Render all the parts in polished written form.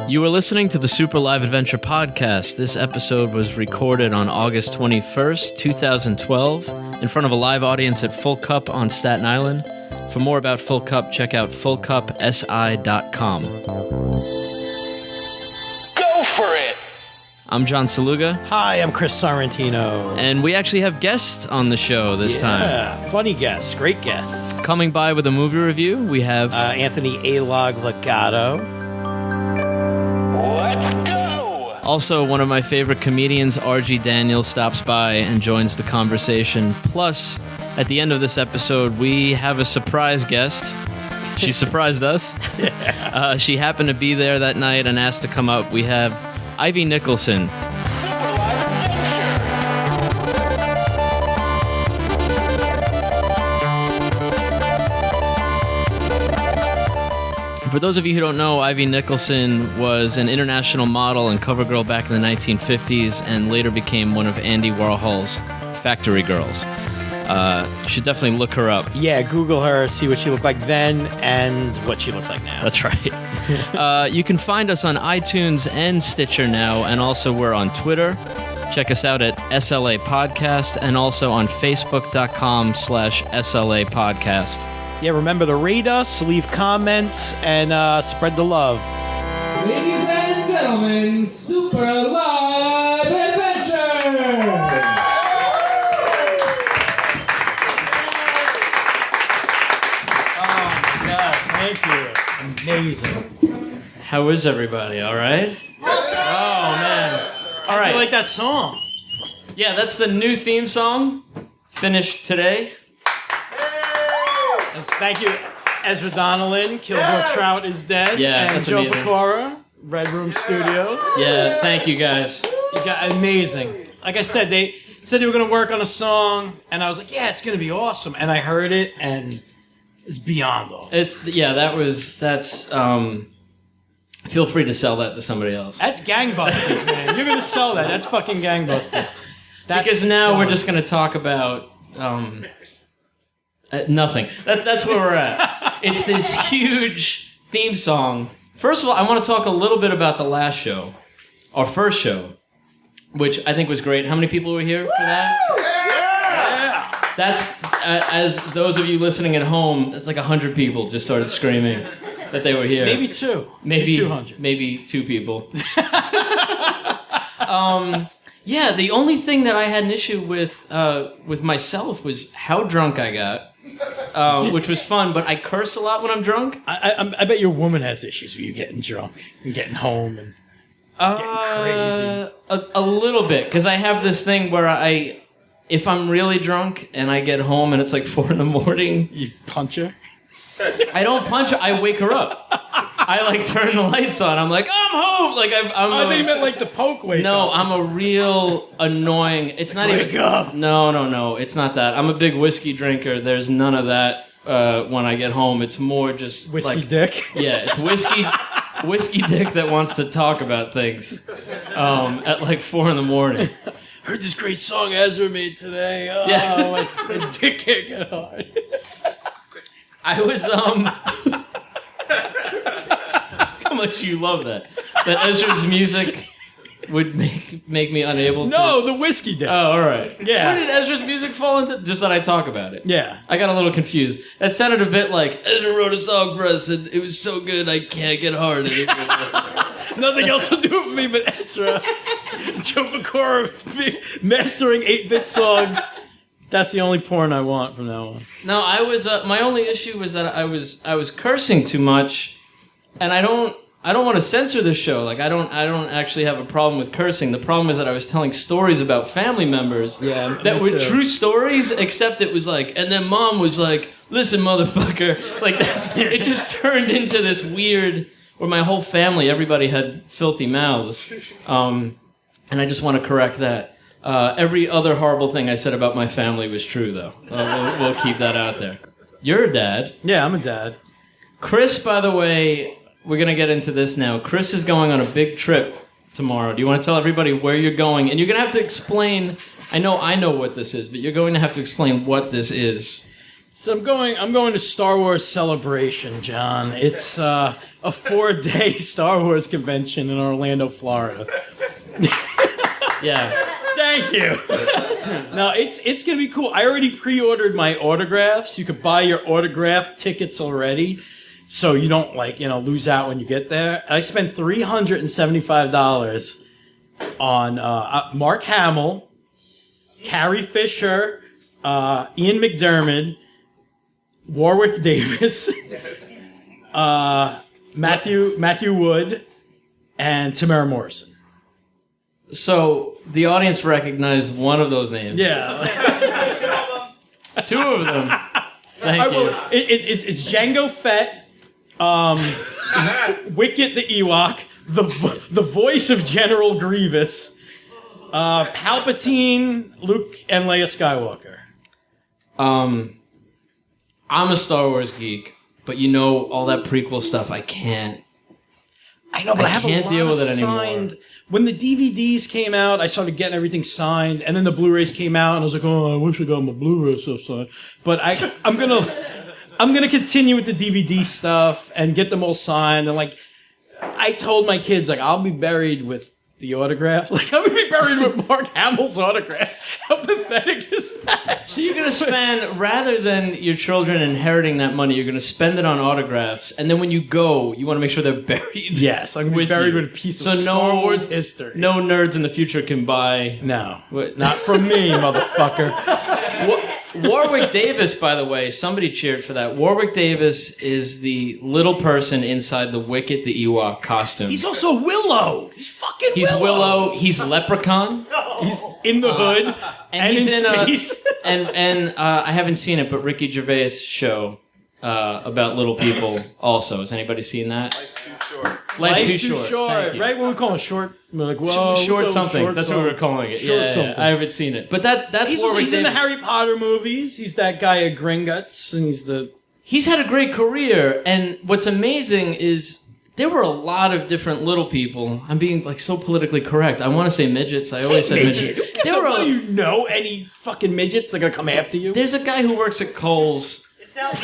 You are listening to the Super Live Adventure podcast. This episode was recorded on August 21st, 2012, in front of a live audience at Full Cup on Staten Island. For more about Full Cup, check out fullcupsi.com. Go for it! I'm John Saluga. Hi, I'm Chris Sorrentino. And we actually have guests on the show this time. Yeah, funny guests, great guests. Coming by with a movie review, we have... Anthony LoGatto. Let's go! Also, one of my favorite comedians, R.G. Daniels, stops by and joins the conversation. Plus, at the end of this episode, we have a surprise guest. She surprised us. Yeah. She happened to be there that night and asked to come up. We have Ivy Nicholson. For those of you who don't know, Ivy Nicholson was an international model and cover girl back in the 1950s and later became one of Andy Warhol's Factory Girls. You should definitely look her up. Yeah, Google her, see what she looked like then and what she looks like now. That's right. You can find us on iTunes and Stitcher now, and also we're on Twitter. Check us out at SLA Podcast and also on Facebook.com/SLA Podcast. Yeah, remember to rate us, leave comments, and spread the love. Ladies and gentlemen, Super Live Adventure! Oh my God, thank you. Amazing. How is everybody? All right? Oh, man. All I right. like that song. Yeah, that's the new theme song. Finished today. Thank you, Ezra Donnellan. Kilgore Trout is dead. Yeah, and that's Joe amazing. Pecora, Red Room Studios. Yeah, thank you guys. You got amazing. Like I said, they said they were going to work on a song, and I was like, yeah, it's going to be awesome. And I heard it, and it's beyond awesome. That's feel free to sell that to somebody else. That's gangbusters, man. You're going to sell that. That's fucking gangbusters. Because now we're just going to talk about nothing. That's where we're at. It's this huge theme song. First of all, I want to talk a little bit about the last show, our first show, which I think was great. How many people were here for that? Yeah. That's, as those of you listening at home, that's like 100 people just started screaming that they were here. Maybe two. Maybe 200. Maybe two people. Yeah, the only thing that I had an issue with myself was how drunk I got, which was fun, but I curse a lot when I'm drunk. I bet your woman has issues with you getting drunk and getting home and getting crazy. A little bit, because I have this thing where if I'm really drunk and I get home and it's like 4 a.m, You punch her? I don't punch her, I wake her up. I like turn the lights on. I'm like, I'm home. Like I think you meant like the poke wake No, up. I'm a real annoying. It's not Wake even. up. No. It's not that. I'm a big whiskey drinker. There's none of that when I get home. It's more just Whiskey like, dick? Yeah, it's whiskey dick that wants to talk about things at like 4 a.m. Heard this great song Ezra made today. Oh, Yeah. my dick can't get hard. I was how much you love that Ezra's music would make me unable to. No, the whiskey dick. Oh, all right. Yeah. Where did Ezra's music fall into? Just that I talk about it. Yeah. I got a little confused. That sounded a bit like Ezra wrote a song for us and it was so good I can't get hard anymore. Nothing else will do it for me but Ezra. Joe Pecora mastering 8-bit songs. That's the only porn I want from now on. No, I was. My only issue was that I was cursing too much, and I don't want to censor this show. Like I don't actually have a problem with cursing. The problem is that I was telling stories about family members that were true stories, except it was like, and then mom was like, "Listen, motherfucker," like that. It just turned into this weird, where my whole family, everybody had filthy mouths, and I just want to correct that. Every other horrible thing I said about my family was true, though. We'll keep that out there. You're a dad. Yeah, I'm a dad. Chris, by the way, we're going to get into this now. Chris is going on a big trip tomorrow. Do you want to tell everybody where you're going? And you're going to have to explain, I know what this is, but you're going to have to explain what this is. So I'm going to Star Wars Celebration, John. It's a 4-day Star Wars convention in Orlando, Florida. Yeah. Thank you. No, it's gonna be cool. I already pre-ordered my autographs. You could buy your autograph tickets already, so you don't lose out when you get there. I spent $375 on Mark Hamill, Carrie Fisher, Ian McDermott, Warwick Davis, Matthew Wood, and Tamara Morrison. So the audience recognized one of those names. Yeah. Two of them. Thank you. It's Jango Fett, Wicket the Ewok, the voice of General Grievous, Palpatine, Luke, and Leia Skywalker. I'm a Star Wars geek, but all that prequel stuff, I can't. I know, but I can't deal with it anymore. Signed. When the DVDs came out, I started getting everything signed, and then the Blu-rays came out, and I was like, "Oh, I wish I got my Blu-ray stuff signed." But I'm gonna continue with the DVD stuff and get them all signed. And I told my kids, I'll be buried with the autograph. I'm gonna be buried with Mark Hamill's autograph. How pathetic is that? So you're gonna spend, rather than your children inheriting that money, you're gonna spend it on autographs, and then when you go, you want to make sure they're buried. Yes, I'm gonna be buried with a piece of Star Wars history. No nerds in the future can buy. No, What? not from me, motherfucker. Warwick Davis, by the way, somebody cheered for that. Warwick Davis is the little person inside the Wicket the Ewok costume. He's also Willow. He's fucking Willow. He's Willow. He's Leprechaun. He's in the hood and he's in space. I haven't seen it, but Ricky Gervais' show about little people also. Has anybody seen that? Life's Too Short. Thank you. Right? What we call it? Short. We're like, whoa. Short something. That's what we were calling it. Short Yeah, something. I haven't seen it. But that's He's Warwick in the Davis. Harry Potter movies. He's that guy at Gringotts, and He's had a great career, and what's amazing is there were a lot of different little people. I'm being so politically correct. I want to say midgets. I always said midgets. There were any fucking midgets that are gonna come after you? There's a guy who works at Kohl's. It sounds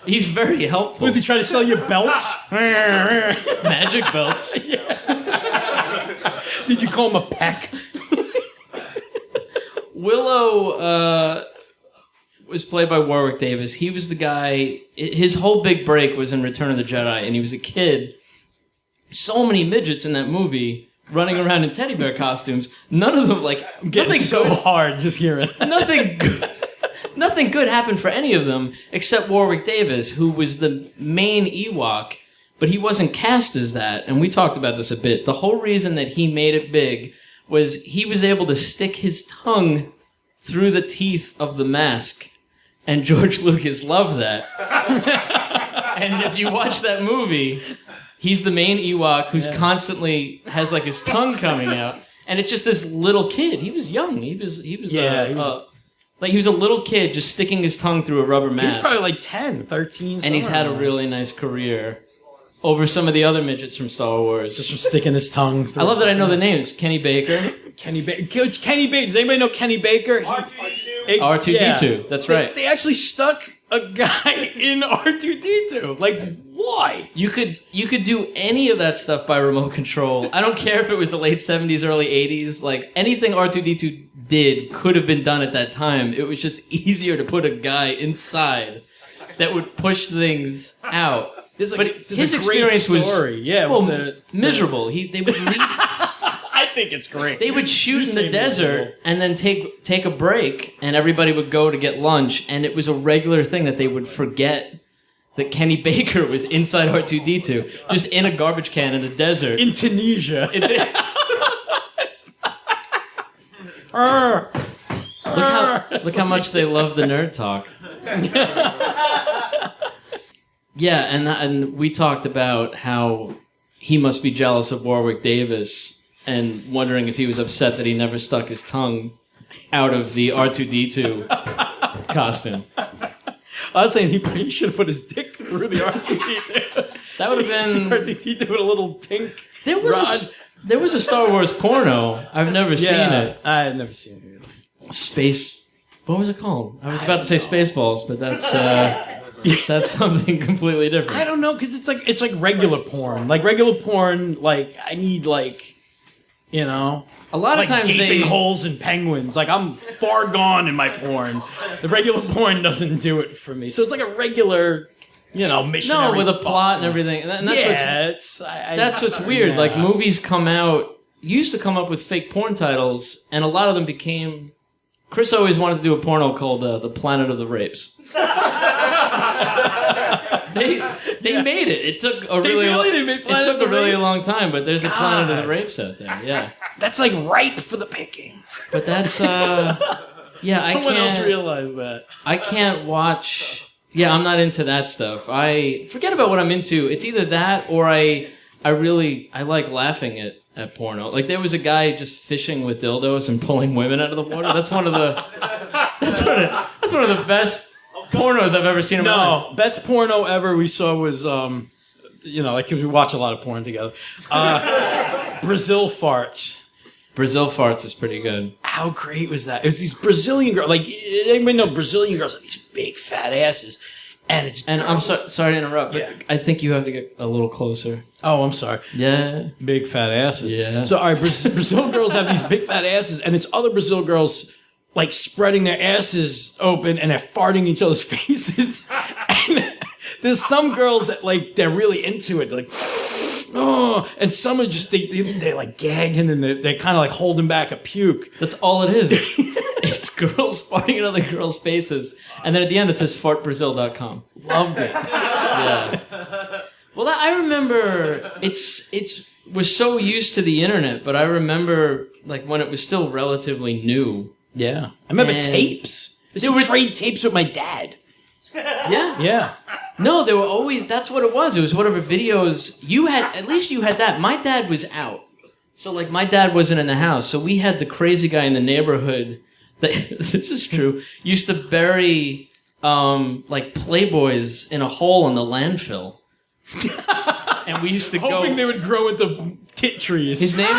He's very helpful. Was he trying to sell you belts? Magic belts. Did you call him a peck? Willow was played by Warwick Davis. He was the guy. His whole big break was in Return of the Jedi, and he was a kid. So many midgets in that movie running around in teddy bear costumes. None of them Getting so hard just hearing. Nothing good happened for any of them except Warwick Davis, who was the main Ewok, but he wasn't cast as that. And we talked about this a bit. The whole reason that he made it big was he was able to stick his tongue through the teeth of the mask. And George Lucas loved that. And if you watch that movie, he's the main Ewok who's constantly has his tongue coming out. And it's just this little kid. He was young. He was he was a little kid just sticking his tongue through a rubber mask. He's probably 10, 13. And he's had a really nice career over some of the other midgets from Star Wars. Just from sticking his tongue through. I love that I know the names. Kenny Baker. Kenny Baker. It's Kenny Baker. Does anybody know Kenny Baker? R2-D2. That's right. They actually stuck a guy in R2-D2. Why? You could do any of that stuff by remote control. I don't care if it was the late 70s, early 80s. Anything R2-D2 did could have been done at that time. It was just easier to put a guy inside that would push things out. There's his a great experience story. was miserable. They would leave. I think it's great. They would shoot in the desert and then take a break, and everybody would go to get lunch, and it was a regular thing that they would forget that Kenny Baker was inside R2-D2, just in a garbage can in the desert. In Tunisia. Look how much they love the nerd talk. Yeah, and we talked about how he must be jealous of Warwick Davis and wondering if he was upset that he never stuck his tongue out of the R2-D2 costume. I was saying he should have put his dick through the R2-D2. That would have been R2-D2 with a little pink rod. There was a Star Wars porno. I've never seen it. I had never seen it. Space What was it called? I was about to say Spaceballs, but that's something completely different. I don't know, because it's like regular porn. Like regular porn, like I need like, you know, A lot of like times gaping they holes and penguins. Like I'm far gone in my porn. The regular porn doesn't do it for me. So it's like a regular, you know, missionary. no with a fuck. plot and everything. And that's That's what's weird. yeah. Like movies come out, used to come up with fake porn titles, and a lot of them became. Chris always wanted to do a porno called The Planet of the Rapes. They made it. It took a really long time, but there's a Planet of the Rapes out there. Yeah, That's like ripe for the picking. but that's yeah. Someone else realized. realized that. I can't watch. Yeah, I'm not into that stuff. I forget about what I'm into. It's either that or I like laughing at porno. Like there was a guy just fishing with dildos and pulling women out of the water. That's one of the best pornos I've ever seen in my life. No, best porno ever we saw was you know, like we watch a lot of porn together. Brazil farts. Brazil farts is pretty good. How great was that? It was these Brazilian girls. Like anybody know Brazilian girls have these big fat asses, and I'm sorry to interrupt, but Yeah. I think you have to get a little closer. Oh, I'm sorry. Yeah. Big fat asses. Yeah. So, all right, Brazil girls have these big fat asses, and it's other Brazil girls like spreading their asses open and they're farting in each other's faces. And there's some girls that like they're really into it. They're like, oh, and some are just they like gagging and they're kind of like holding back a puke. That's all it is. It's girls farting in other girls' faces, and then at the end it says fartbrazil.com. Loved it. Yeah. Well, I remember we're so used to the internet, but I remember like when it was still relatively new. Yeah, I remember And- tapes. There were trade tapes with my dad. Yeah. Yeah. No, they were always. That's what it was. It was whatever videos you had. At least you had that. My dad was out, so like my dad wasn't in the house. So we had the crazy guy in the neighborhood. That this is true. Used to bury like Playboys in a hole in the landfill, and we used to Hoping go. they would grow into tit trees. His name.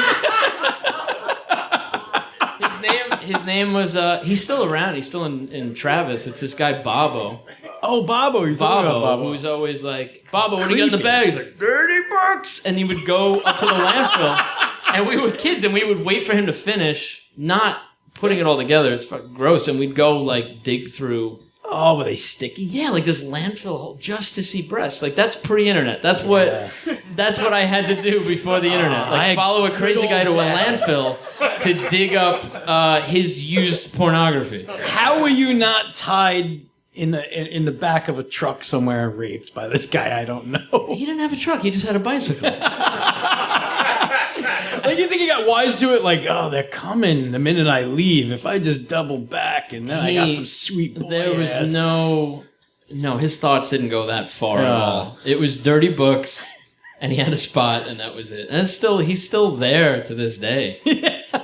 His name was. He's still around. He's still in Travis. It's this guy Bobo. Oh, Bobo. You're talking about Bobo, Bobo. who's always like, Bobo, what do you got in the Creepy. bag? He's like, $30. And he would go up to the landfill. And we were kids, and we would wait for him to finish, not putting it all together. It's fucking gross. And we'd go, like, dig through. Oh, were they sticky? Yeah, like this landfill hole just to see breasts. Like, that's pre-internet. That's what I had to do before the internet. I Like, follow a good crazy guy to a old dad. landfill to dig up his used pornography. How were you not tied in the back of a truck somewhere and raped by this guy I don't know? He didn't have a truck. He just had a bicycle. Like, you think he got wise to it? Like, oh, they're coming the minute I leave. If I just double back and then I got some sweet boy There was ass. no, his thoughts didn't go that far at No. all. It was dirty books, and he had a spot, and that was it. And he's still there to this day.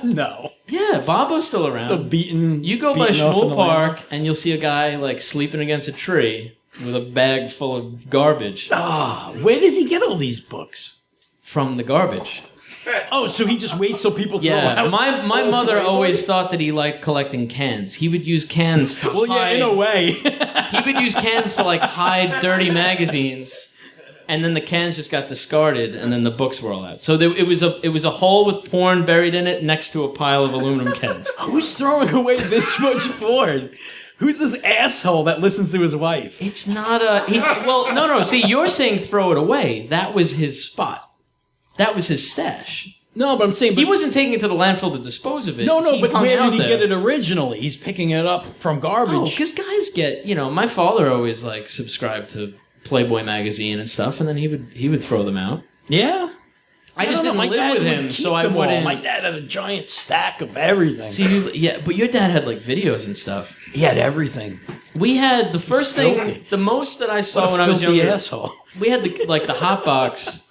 No. Yeah, Bobo's still around. Still beaten. You go by beaten off in Schmool the Park, and you'll see a guy like sleeping against a tree with a bag full of garbage Ah, where does he get all these books? from the garbage. Oh, so he just waits till people throw Yeah, out. my old mother Playboys? always thought that he liked collecting cans. He would use cans to Well, yeah, hide. in a way. He would use cans to like hide dirty magazines, and then the cans just got discarded, and then the books were all out. So it was a hole with porn buried in it next to a pile of aluminum cans. Who's throwing away this much porn? Who's this asshole that listens to his wife? It's not no. See, you're saying throw it away. That was his spot. That was his stash. No, but I'm saying He wasn't taking it to the landfill to dispose of it. No, He but hung where out did he there. get it originally? He's picking it up from Oh, garbage. because guys get, my father always like subscribed to Playboy magazine and stuff, and then he would throw them out. Yeah. I just don't know, didn't my live dad with would him, keep so I them all. wouldn't. My dad had a giant stack of everything. See, but your dad had like videos and stuff. He had everything. We had the first filthy. thing, the most that I What saw a when I was filthy younger. asshole. We had the hot box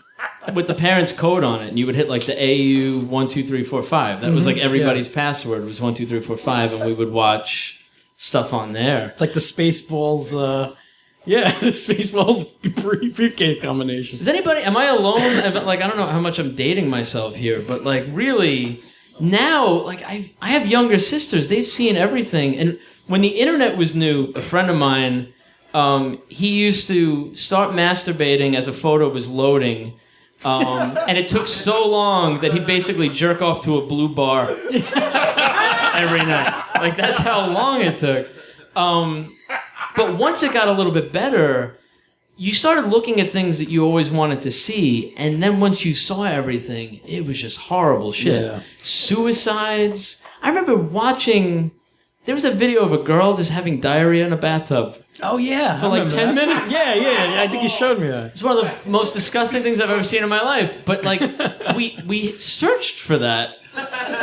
with the parents' code on it, and you would hit like the AU 12345. That was like everybody's password was 12345, and we would watch stuff on there. It's like the Spaceballs, the Spaceballs briefcase combination. Is anybody? Am I alone? Like, I don't know how much I'm dating myself here, but like really now, like I have younger sisters. They've seen everything, and when the internet was new, a friend of mine, he used to start masturbating as a photo was loading. And it took so long that he'd basically jerk off to a blue bar every night. Like, that's how long it took. But once it got a little bit better, you started looking at things that you always wanted to see, and then once you saw everything, it was just horrible shit. Yeah. Suicides. I remember watching... There was a video of a girl just having diarrhea in a bathtub. Oh, yeah. For like 10 minutes. Yeah. I think you showed me that. It's one of the most disgusting things I've ever seen in my life. But, like, we searched for that.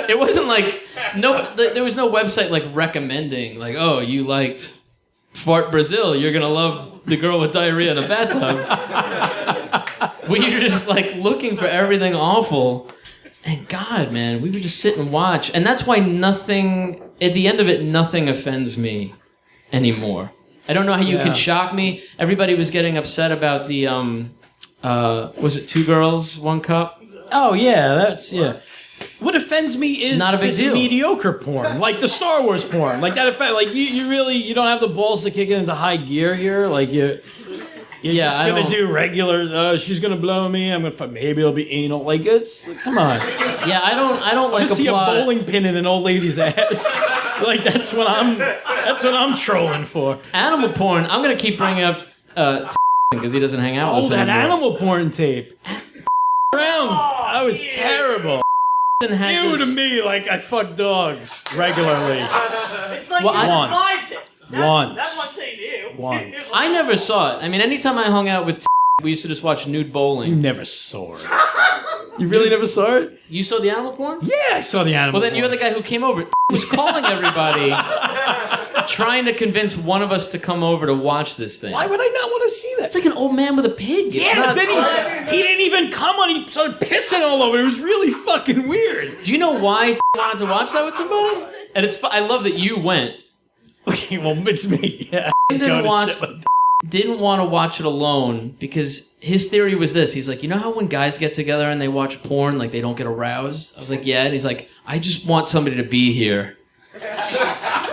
It wasn't like... there was no website, like, recommending, like, oh, you liked Fart Brazil, you're going to love the girl with diarrhea in a bathtub. We were just, like, looking for everything awful. And God, man, we would just sit and watch. And that's why nothing... At the end of it, nothing offends me anymore. I don't know how you can shock me. Everybody was getting upset about the, was it 2 Girls, 1 Cup? Oh, yeah, What offends me is not a big deal. Mediocre porn, like the Star Wars porn. Like that offend, like you really, you don't have the balls to kick it into high gear here. Like you're just gonna do regular, she's gonna blow me, I'm gonna, maybe it'll be anal. Like, come on. Yeah, I don't like see a bowling pin in an old lady's ass. Like that's what I'm trolling for. Animal porn. I'm gonna keep bringing up because he doesn't hang out with us that anymore. animal porn tape. Rounds. That was terrible. You to me, like I fuck dogs regularly. It's like Well, you I- survived it. Once. That's what I'm saying to you. Once. I never saw it. I mean, anytime I hung out with we used to just watch nude You bowling. never saw it. You really never saw it? You saw the animal porn? Yeah, I saw the animal. Well, then you're the guy who came over. Was calling everybody, trying to convince one of us to come over to watch this thing. Why would I not want to see that? It's like an old man with a pig. It's Yeah, not- but then he didn't even come on. He started pissing all over. It was really fucking weird. Do you know why wanted to watch that with somebody? And I love that you went. Okay, well, it's me. Yeah, Didn't want to watch it alone because his theory was this. He's like, you know how when guys get together and they watch porn, like they don't get aroused? I was like, yeah. And he's like, I just want somebody to be here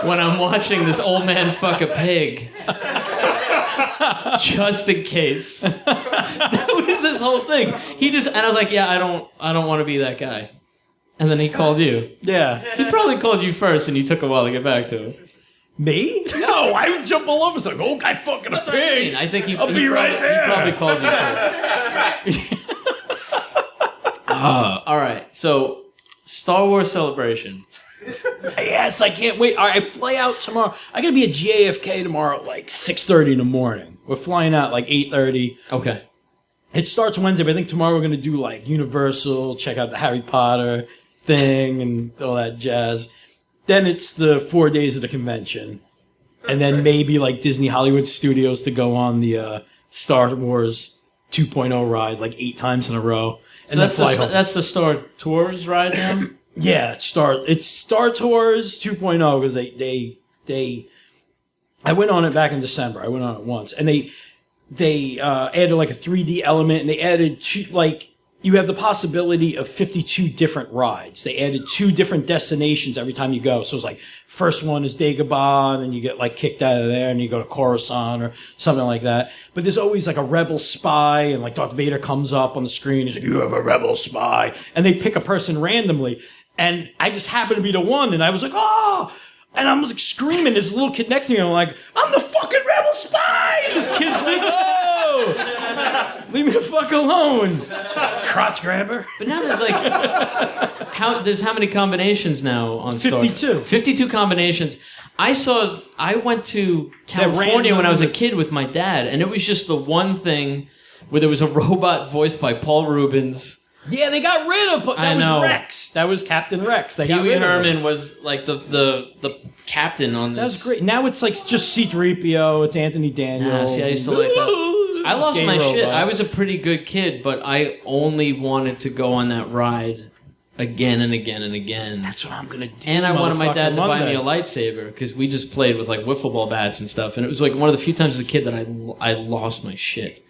when I'm watching this old man fuck a pig. Just in case. That was this whole thing. And I was like, yeah, I don't want to be that guy. And then he called you. Yeah. He probably called you first and you took a while to get back to him. Me? No, I would jump all over. It's like, oh, guy fucking a That's what I mean. pig. I think I'll be right there. He probably called you first. All right. So, Star Wars Celebration. Yes, I can't wait. All right, I fly out tomorrow. I gotta be at JFK tomorrow at like 6:30 in the morning. We're flying out like 8:30. Okay. It starts Wednesday, but I think tomorrow we're gonna do like Universal, check out the Harry Potter thing and all that jazz. Then it's the 4 days of the convention. And then maybe like Disney Hollywood Studios to go on the Star Wars 2.0 ride like 8 times in a row. And then fly home. That's the Star Tours ride now? Yeah, it's Star Tours 2.0 because they I went on it back in December. I went on it once. And they added like a 3D element and they added you have the possibility of 52 different rides. They added 2 different destinations every time you go. So it's like, first one is Dagobah, and you get like kicked out of there, and you go to Coruscant or something like that. But there's always like a rebel spy, and like Darth Vader comes up on the screen. He's like, you have a rebel spy. And they pick a person randomly. And I just happened to be the one, and I was like, oh! And I'm like screaming. This little kid next to me, I'm like, I'm the fucking rebel spy! And this kid's like, oh! Leave me the fuck alone. Crotch grabber. But now there's like how many combinations now on Star Wars? 52. 52 combinations. I went to California when I was a kid with my dad, and it was just the one thing where there was a robot voiced by Paul Rubens. Yeah, they got rid of. That was Rex. That was Captain Rex. They got Huey rid of him. Herman was like the captain on this. That was great. Now it's like just C-3PO. It's Anthony Daniels. See, I used to like that. I lost Gay my shit. robot. I was a pretty good kid, but I only wanted to go on that ride again and again and again. That's what I'm gonna do. And I wanted my dad to buy me Monday. a lightsaber because we just played with like wiffle ball bats and stuff, and it was like one of the few times as a kid that I lost my shit.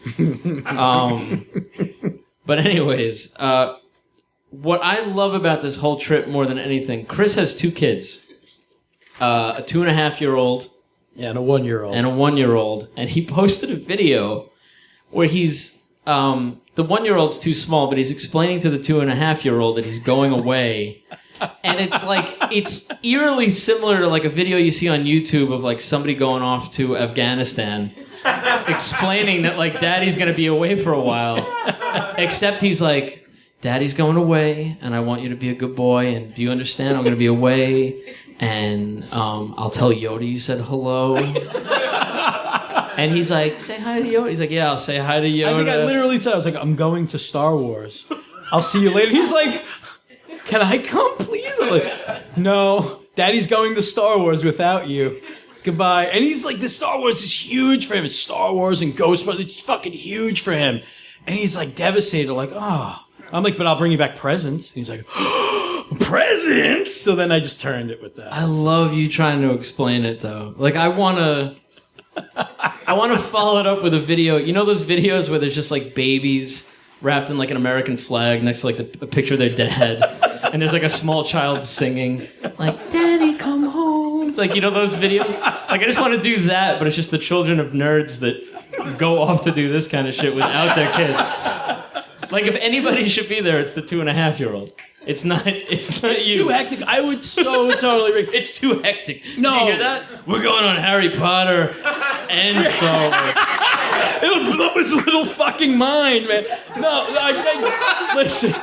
But anyways, what I love about this whole trip more than anything, Chris has 2 kids. a 2.5-year-old, and a 1-year-old. and a 1-year-old, and he posted a video where he's the 1-year-old's too small, but he's explaining to the 2.5-year-old that he's going away, and it's like it's eerily similar to like a video you see on YouTube of like somebody going off to Afghanistan, explaining that like Daddy's gonna be away for a while, except he's like, Daddy's going away, and I want you to be a good boy, and do you understand? I'm gonna be away. And I'll tell Yoda you said hello. And he's like, say hi to Yoda. He's like, yeah, I'll say hi to Yoda. I think I literally said, I was like, I'm going to Star Wars. I'll see you later. He's like, can I come, please? I'm like, no, Daddy's going to Star Wars without you. Goodbye. And he's like, the Star Wars is huge for him. It's Star Wars and Ghostbusters. It's fucking huge for him. And he's like devastated, like, oh. I'm like, but I'll bring you back presents. And he's like, presents? So then I just turned it with that. I love you trying to explain it though. Like I wanna follow it up with a video. You know those videos where there's just like babies wrapped in like an American flag next to like a picture of their dad, and there's like a small child singing like "Daddy, come home." Like, you know those videos. Like I just want to do that, but it's just the children of nerds that go off to do this kind of shit without their kids. Like if anybody should be there, it's the 2.5-year-old. It's not you. It's too hectic. I would so totally agree. It's too hectic. No. You hear that? We're going on Harry Potter and Star Wars. It'll blow his little fucking mind, man. No, listen.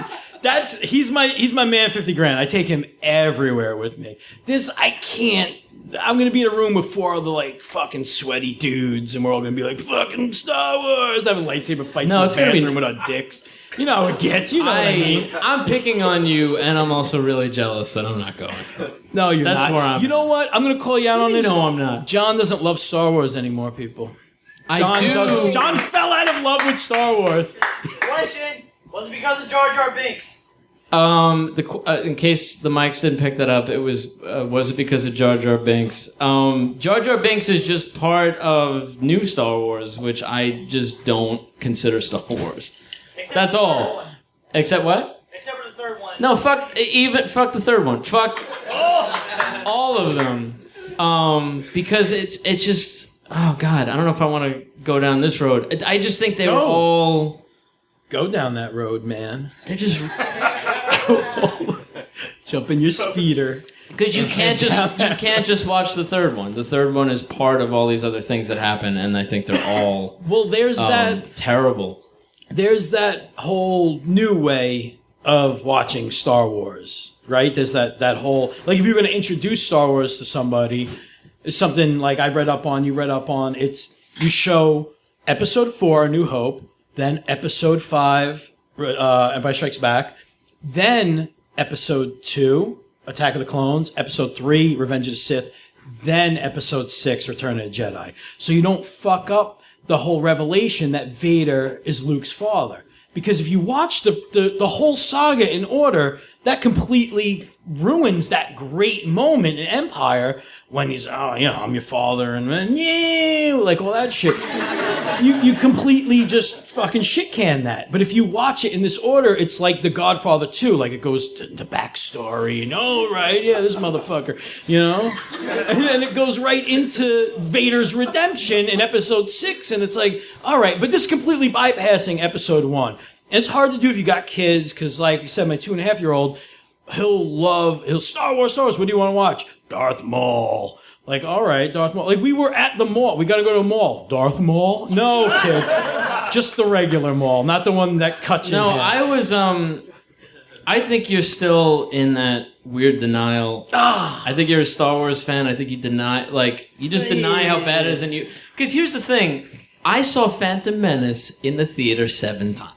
He's my man 50 grand. I take him everywhere with me. I can't. I'm gonna be in a room with 4 other like fucking sweaty dudes, and we're all gonna be like fucking Star Wars, having lightsaber fights in the bathroom with our dicks. You know how it gets. You know what I mean. I'm picking on you, and I'm also really jealous that I'm not going. No, you're That's not. where I'm. You know what? I'm gonna call you out on this. No, I'm not. John doesn't love Star Wars anymore, people. I do. John fell out of love with Star Wars. Question: was it because of Jar Jar Binks? In case the mics didn't pick that up, it was it because of Jar Jar Binks? Jar Jar Binks is just part of new Star Wars, which I just don't consider Star Wars. Except That's for the all. third one. Except what? Except for the third one. No, fuck the third one. Fuck all of them. Because it's just, oh God, I don't know if I want to go down this road. I just think they were all. Go down that road, man. They're just. Jump in your speeder. Because you can't just watch the third one. The third one is part of all these other things that happen, and I think they're all Well, there's that. terrible. There's that whole new way of watching Star Wars, right? There's that whole, like, if you're going to introduce Star Wars to somebody, it's something like I read up on, you read up on. It's you show Episode 4, A New Hope, then Episode 5, Empire Strikes Back, then Episode 2, Attack of the Clones, Episode 3, Revenge of the Sith, then Episode 6, Return of the Jedi. So you don't fuck up the whole revelation that Vader is Luke's father. Because if you watch the whole saga in order, that completely ruins that great moment in Empire when he's, I'm your father, and yeah, like all that shit. You completely just fucking shit can that. But if you watch it in this order, it's like The Godfather 2, like it goes to the backstory, right, yeah, this motherfucker, And then it goes right into Vader's redemption in Episode 6, and it's like, all right, but this is completely bypassing Episode 1. And it's hard to do if you got kids, because like you said, my 2.5-year-old, he'll Star Wars, what do you want to watch? Darth Maul. Like, all right, Darth Maul. Like, we were at the mall. We got to go to a mall. Darth Maul? No, kid. Just the regular mall, not the one that cuts you in half. No, I was, I think you're still in that weird denial. I think you're a Star Wars fan. I think you deny how bad it is. Because here's the thing. I saw Phantom Menace in the theater 7 times.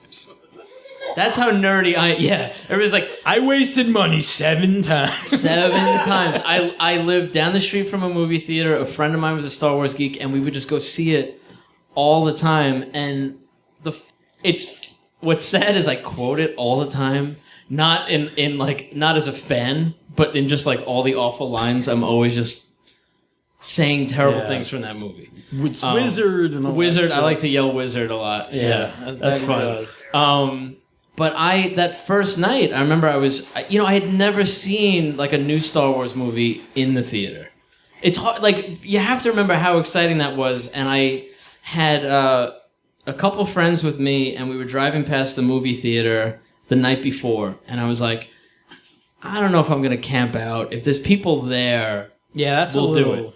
That's how nerdy everybody's like, I wasted money 7 times. 7 times. I lived down the street from a movie theater. A friend of mine was a Star Wars geek, and we would just go see it all the time. And what's sad is I quote it all the time, not in like, not as a fan, but in just like all the awful lines. I'm always just saying terrible things from that movie. It's Wizard and all Wizard. that I like to yell Wizard a lot. Yeah, that's fun. But that first night, I remember I had never seen like a new Star Wars movie in the theater. it's hard. Like, you have to remember how exciting that was. And I had a couple friends with me, and we were driving past the movie theater the night before, and I was like, I don't know if I'm going to camp out. If there's people there, that's we'll a little... do it.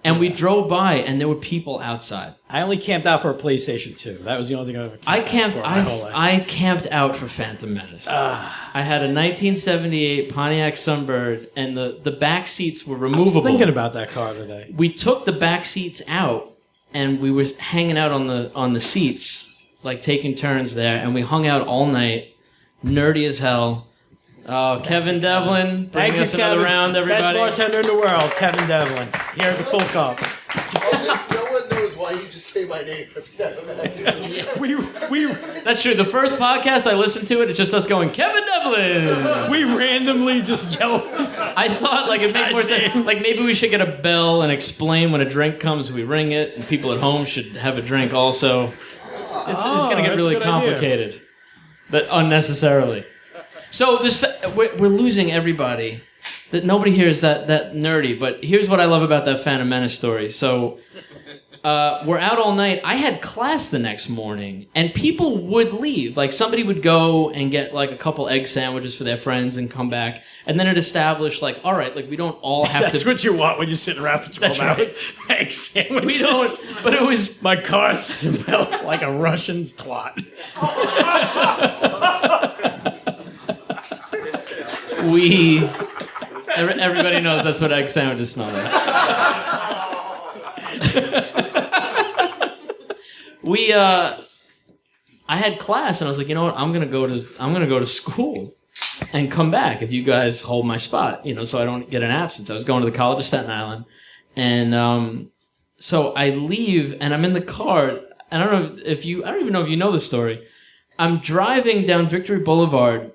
And we drove by, and there were people outside. I only camped out for a PlayStation 2. That was the only thing I ever camped out for my whole life. I camped out for Phantom Menace. I had a 1978 Pontiac Sunbird, and the back seats were removable. I was thinking about that car today. We took the back seats out, and we were hanging out on the seats, like taking turns there, and we hung out all night, nerdy as hell. Oh, Kevin Devlin, bring us another round, everybody. Best bartender in the world, Kevin Devlin. Here at the Full Cup. No one knows why you just say my name. That's true. The first podcast I listened to it's just us going, Kevin Devlin. We randomly just yell. I thought like it made more sense. Like maybe we should get a bell and explain when a drink comes, we ring it, and people at home should have a drink also. It's going to get really complicated, but unnecessarily. So we're losing everybody. That nobody here is that nerdy. But here's what I love about that Phantom Menace story. So we're out all night. I had class the next morning, and people would leave. Like somebody would go and get like a couple egg sandwiches for their friends and come back, and then it established like, all right, like we don't all have to. That's what you want when you sit around for 12 hours. Right. Egg sandwiches. We don't. But it was my car smelled like a Russian's twat. Everybody knows that's what egg sandwiches smell like. I had class and I was like, you know what? I'm gonna go to school and come back if you guys hold my spot, so I don't get an absence. I was going to the College of Staten Island, and so I leave and I'm in the car. And I don't even know if you know the story. I'm driving down Victory Boulevard.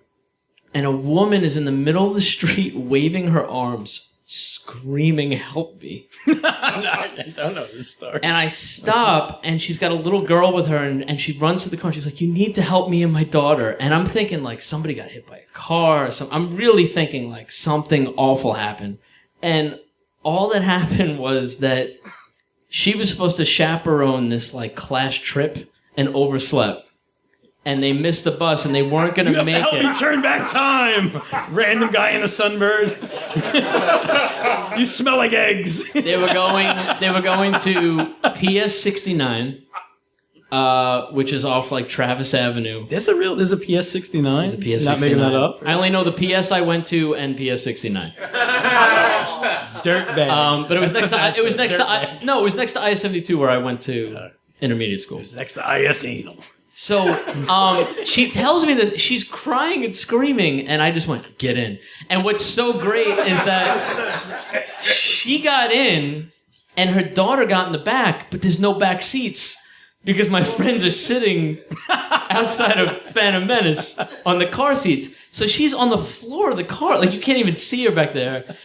And a woman is in the middle of the street waving her arms, screaming, help me. I don't know this story. And I stop, and she's got a little girl with her, and she runs to the car, and she's like, you need to help me and my daughter. And I'm thinking, like, somebody got hit by a car. I'm really thinking, like, something awful happened. And all that happened was that she was supposed to chaperone this, like, class trip and overslept. And they missed the bus, and they weren't going to make it. Help me turn back time! Random guy in a Sunbird. You smell like eggs. They were going to PS 69, which is off like Travis Avenue. There's a PS 69? There's a PS 69. Not making that up? I only know the PS I went to and PS 69. Dirtbag. But it was next to I-72 where I went to intermediate school. It was next to IS Anal. So she tells me this. She's crying and screaming, and I just went, get in. And what's so great is that she got in, and her daughter got in the back, but there's no back seats because my friends are sitting outside of Phantom Menace on the car seats. So she's on the floor of the car. Like, you can't even see her back there.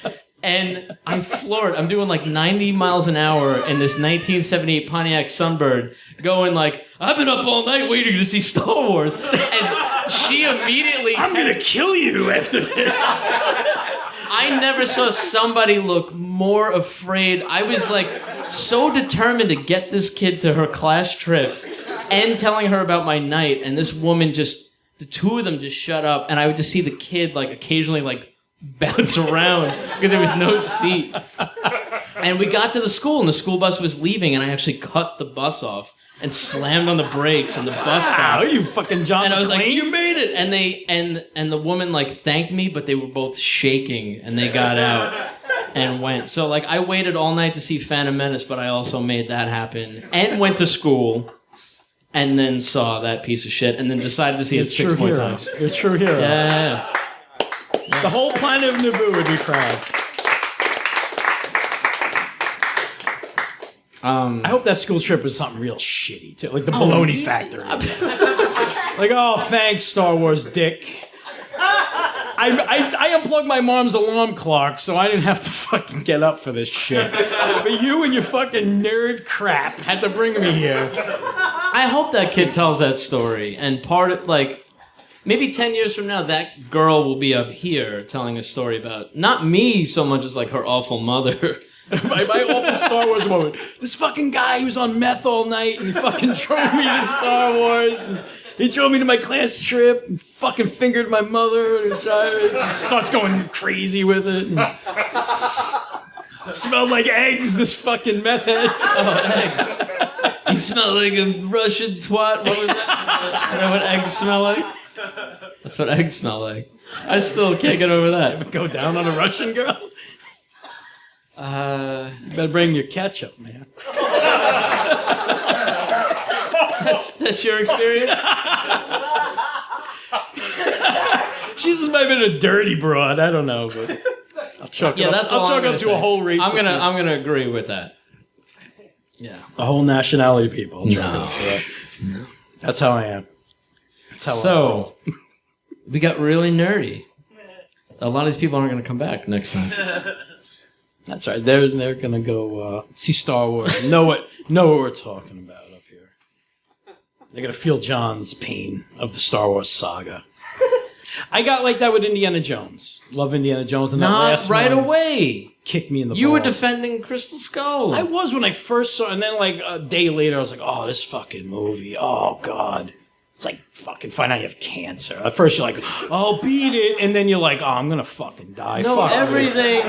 And I floored. I'm doing like 90 miles an hour in this 1978 Pontiac Sunbird, going like, I've been up all night waiting to see Star Wars. And she immediately... I'm going to kill you after this. I never saw somebody look more afraid. I was like so determined to get this kid to her class trip and telling her about my night. And this woman just, the two of them just shut up. And I would just see the kid like occasionally like bounce around because there was no seat. And we got to the school and the school bus was leaving and I actually cut the bus off and slammed on the brakes and the bus stopped. Oh, you fucking John And I was like, McClane? you made it! And they and the woman like thanked me, but they were both shaking and they got out and went. So like I waited all night to see Phantom Menace, but I also made that happen and went to school and then saw that piece of shit and then decided to see it 6 more times. You're a true hero. Yeah. The whole planet of Naboo would be proud. I hope that school trip was something real shitty, too. Like the Bologna Factory. Like, oh, thanks, Star Wars dick. I unplugged my mom's alarm clock, so I didn't have to fucking get up for this shit. But you and your fucking nerd crap had to bring me here. I hope that kid tells that story. And like, maybe 10 years from now, that girl will be up here telling a story about, not me so much as like her awful mother. my awful Star Wars moment. This fucking guy, he was on meth all night and he fucking drove me to Star Wars. And he drove me to my class trip and fucking fingered my mother and starts going crazy with it. And smelled like eggs, this fucking meth head. Oh, eggs. You smell like a Russian twat. What was that? Is that what eggs smell like? That's what eggs smell like. I still can't get over that. Go down on a Russian girl? You better bring your ketchup, man. That's your experience? She just might have been a dirty broad. I don't know, but I'll chalk it up. That's all I'll I'm chalk up to a whole race. I'm gonna agree with that. Yeah, a whole nationality of people. No. That's how I am. That's how. So we got really nerdy. A lot of these people aren't gonna come back next time. That's right. They're gonna go see Star Wars. Know what we're talking about up here. They're gonna feel John's pain of the Star Wars saga. I got like that with Indiana Jones. Love Indiana Jones, and that last right one away. Kicked me in the balls. You were defending Crystal Skull. I was when I first saw it, and then like a day later I was like, oh, this fucking movie. Oh, God. It's like fucking find out you have cancer. At first you're like, I'll beat it, and then you're like, oh, I'm gonna fucking die. No, fuck everything.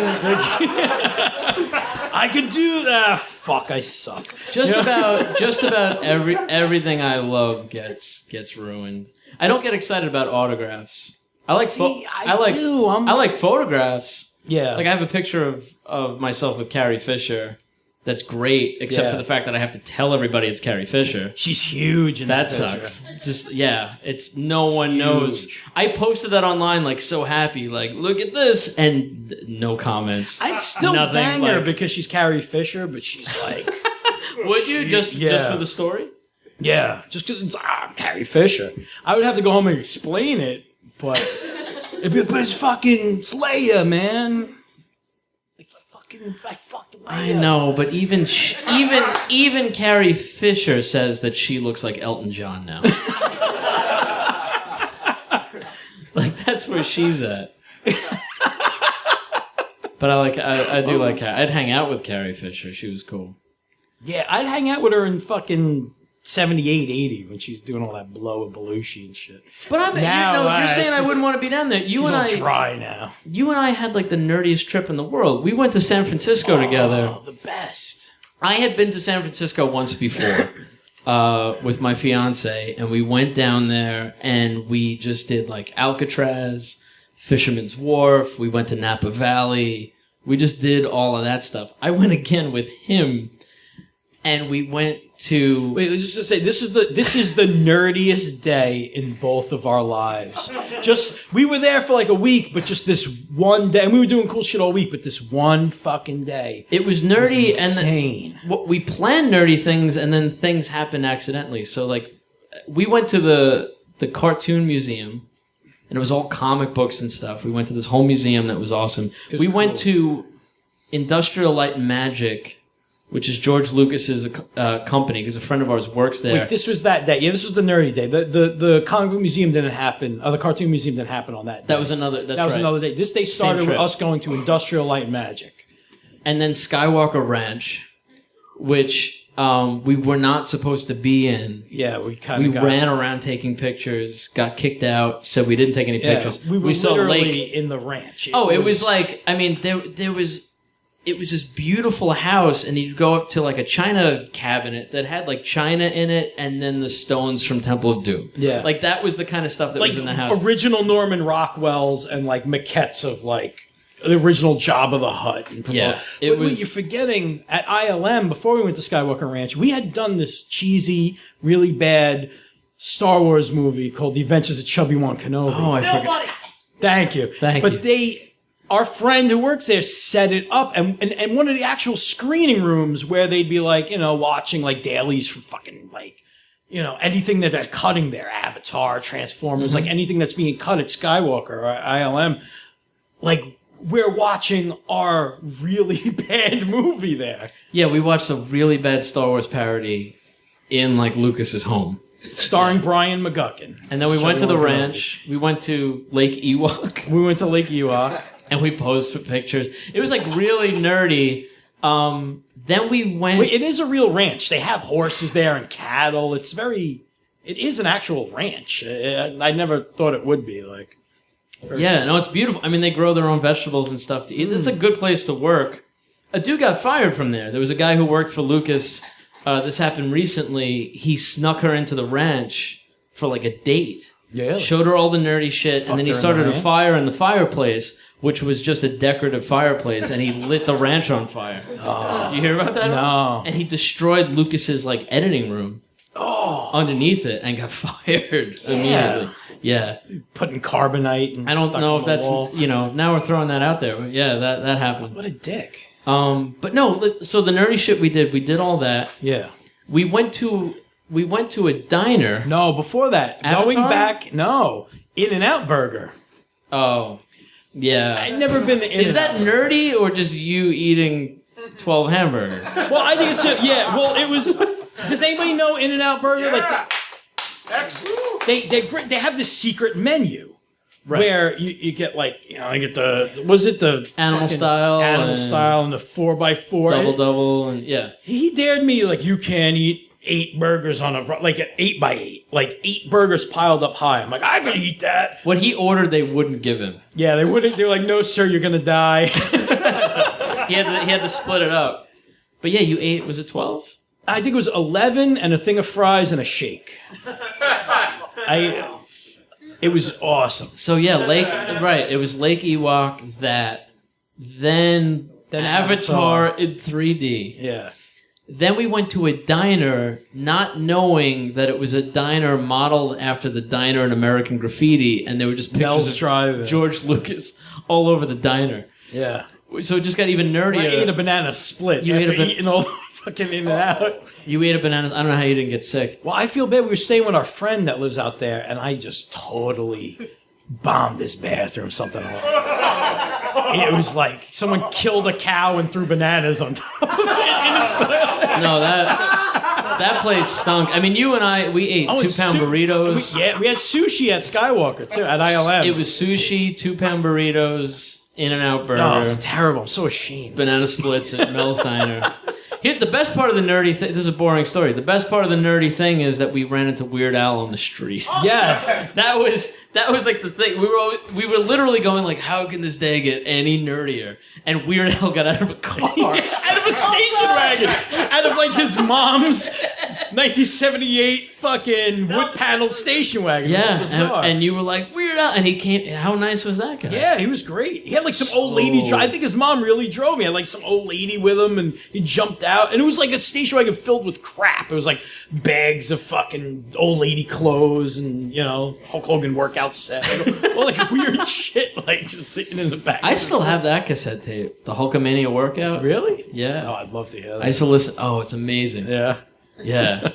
I could do that. Fuck, I suck. Just about everything I love gets ruined. I don't get excited about autographs. I like I like photographs. Yeah. Like I have a picture of myself with Carrie Fisher. That's great, except for the fact that I have to tell everybody it's Carrie Fisher. She's huge in that picture. Sucks. It's no one knows. I posted that online like so happy, like look at this, and no comments. I'd still bang her because she's Carrie Fisher, but she's like, would you just for the story? Yeah, just because it's Carrie Fisher. I would have to go home and explain it, but it's fucking Leia, man. I fucked Leia. I know, but even Carrie Fisher says that she looks like Elton John now. Like that's where she's at. But I do like her. I'd hang out with Carrie Fisher. She was cool. Yeah, I'd hang out with her in fucking 78, 80 when she was doing all that blow of Belushi and shit. But you're saying I wouldn't want to be down there. You and I dry now. You and I had like the nerdiest trip in the world. We went to San Francisco together. Oh, the best. I had been to San Francisco once before with my fiance, and we went down there and we just did like Alcatraz, Fisherman's Wharf. We went to Napa Valley. We just did all of that stuff. I went again with him, and we went to... Wait, let's just say, this is the nerdiest day in both of our lives. We were there for like a week, but just this one day, and we were doing cool shit all week, but this one fucking day. It was nerdy, was insane. And we planned nerdy things, and then things happened accidentally. So like, we went to the cartoon museum, and it was all comic books and stuff. We went to this whole museum that was awesome. We went to Industrial Light and Magic, which is George Lucas's company, because a friend of ours works there. Wait, this was that day. Yeah, this was the nerdy day. The comic book museum didn't happen. The cartoon museum didn't happen on that day. That was another day. This day started with us going to Industrial Light and Magic. And then Skywalker Ranch, which we were not supposed to be in. Yeah, we ran around taking pictures, got kicked out, said we didn't take any pictures. We were literally in the ranch. It was like, I mean, it was this beautiful house, and you'd go up to like a china cabinet that had like china in it, and then the stones from Temple of Doom. Yeah, like that was the kind of stuff that was in the house. Original Norman Rockwells and like maquettes of like the original Jabba the Hutt. Yeah, what you're forgetting at ILM before we went to Skywalker Ranch, we had done this cheesy, really bad Star Wars movie called The Adventures of Chubby-Wan Kenobi. Oh, I forgot. Thank you. But our friend who works there set it up, and one of the actual screening rooms where they'd be like, watching like dailies for fucking like, anything that they're cutting there, Avatar, Transformers, like anything that's being cut at Skywalker or ILM, like we're watching our really bad movie there. Yeah, we watched a really bad Star Wars parody in like Lucas's home. Starring Brian McGuckin. And then we went to the ranch. We went to Lake Ewok. We went to Lake Ewok. And we posed for pictures. It was like really nerdy. Then we went. Wait, it is a real ranch. They have horses there and cattle. It is an actual ranch. I never thought it would be like. Yeah, no, it's beautiful. I mean, they grow their own vegetables and stuff to eat. It's a good place to work. A dude got fired from there. There was a guy who worked for Lucas. This happened recently. He snuck her into the ranch for like a date. Yeah. Showed her all the nerdy shit, and then he started a fire in the fireplace, which was just a decorative fireplace, and he lit the ranch on fire. Oh. Do you hear about that? No. And he destroyed Lucas's like editing room. Underneath it, and got fired immediately. Yeah. Putting carbonite and I don't know if that's, wall. Now we're throwing that out there. But yeah, that happened. What a dick. But no, so the nerdy shit we did all that. Yeah. We went to a diner. No, before that. Avatar? Going back, no. In-N-Out Burger. Oh, yeah. I'd never been to In-N-Out. Is that nerdy or just you eating 12 hamburgers? Well, I think it's it was. Does anybody know In-N-Out Burger? Yeah. They have this secret menu Right. where you get like I get the Animal fucking style animal and style and the 4x4 double, and yeah. He dared me like you can't eat 8 burgers on an 8x8, like 8 burgers piled up high. I'm like I could eat that. What he ordered, they wouldn't give him. Yeah, they wouldn't. They're like, no, sir, you're gonna die. He had to split it up. But yeah, you ate. Was it 12? I think it was 11 and a thing of fries and a shake. It was awesome. So yeah, it was Lake Ewok that, then Avatar in 3D. Yeah. Then we went to a diner, not knowing that it was a diner modeled after the diner in American Graffiti, and there were just Mel's pictures Drive-In. of George Lucas all over the diner. Yeah. So it just got even nerdier. I ate a banana split You ate after a eating all the fucking In-N-Out. You ate a banana. I don't know how you didn't get sick. Well, I feel bad. We were staying with our friend that lives out there, and I just totally bombed this bathroom. Something like it was like someone killed a cow and threw bananas on top of it in his toilet. No, that place stunk. I mean, you and I, we ate 2-pound burritos. We had sushi at Skywalker too at ILM. It was sushi, 2-pound burritos, In-N-Out Burger. No, it's terrible. I'm so ashamed. Banana splits at Mel's Diner. Here, the best part of the nerdy thing, this is a boring story. The best part of the nerdy thing is that we ran into Weird Al on the street. Yes. That was like the thing. We were literally going like, how can this day get any nerdier? And Weird Al got out of a car. Out of a station wagon. Out of like his mom's 1978 fucking wood panel station wagon. Yeah, and you were like, Weird Al, and he came. How nice was that guy? Yeah, he was great. He had like some old lady. I think his mom really drove me. Had like some old lady with him, and he jumped out. And it was like a station wagon filled with crap. It was like bags of fucking old lady clothes and Hulk Hogan workout set, all like weird shit, like just sitting in the back. I still have that cassette tape, the Hulkamania workout. Really? Yeah. Oh, I'd love to hear that. I used to listen. Oh, it's amazing. Yeah. Yeah.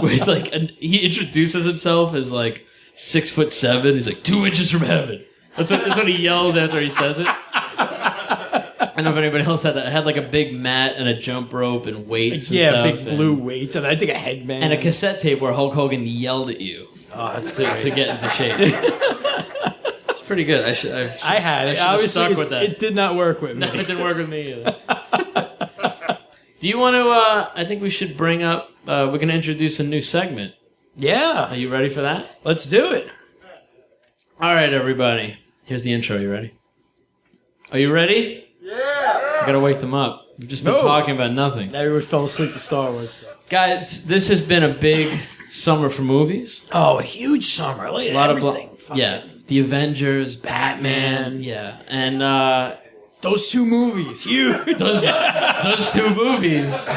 Where he's like, he introduces himself as like 6'7". He's like 2 inches from heaven. That's what he yelled after he says it. I don't know if anybody else had that. It had like a big mat and a jump rope and weights and stuff. Big blue weights and I think a headband. And a cassette tape where Hulk Hogan yelled at you. Oh, that's to get into shape. It's pretty good. I should have stuck with that. It did not work with me. No, it didn't work with me either. Do you want to, I think we should bring up, we're going to introduce a new segment. Yeah. Are you ready for that? Let's do it. All right, everybody. Here's the intro. You ready? Are you ready? Yeah. I got to wake them up. We've just been talking about nothing. Everyone fell asleep to Star Wars. Guys, this has been a big summer for movies. Oh, a huge summer. Look at A lot everything. of The Avengers, Batman. Yeah. And those 2 movies, huge. those 2 movies.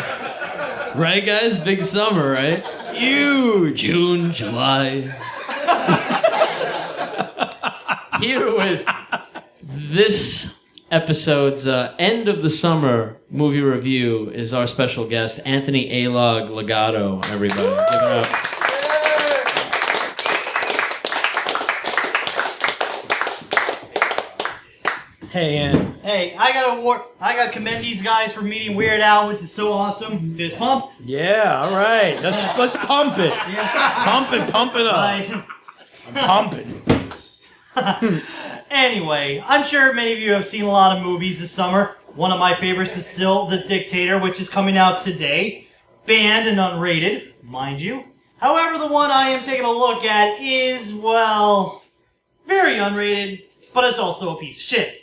Right, guys? Big summer, right? Huge. June, July. Here with this episode's end of the summer movie review is our special guest, Anthony A-Log LoGatto, everybody. Give it up. Hey, Ann. Hey, I gotta commend these guys for meeting Weird Al, which is so awesome. Fist pump. Yeah, all right. Let's pump it. Yeah. Pump it up. Bye. I'm pumping. Anyway, I'm sure many of you have seen a lot of movies this summer. One of my favorites is still The Dictator, which is coming out today. Banned and unrated, mind you. However, the one I am taking a look at is, well, very unrated, but it's also a piece of shit.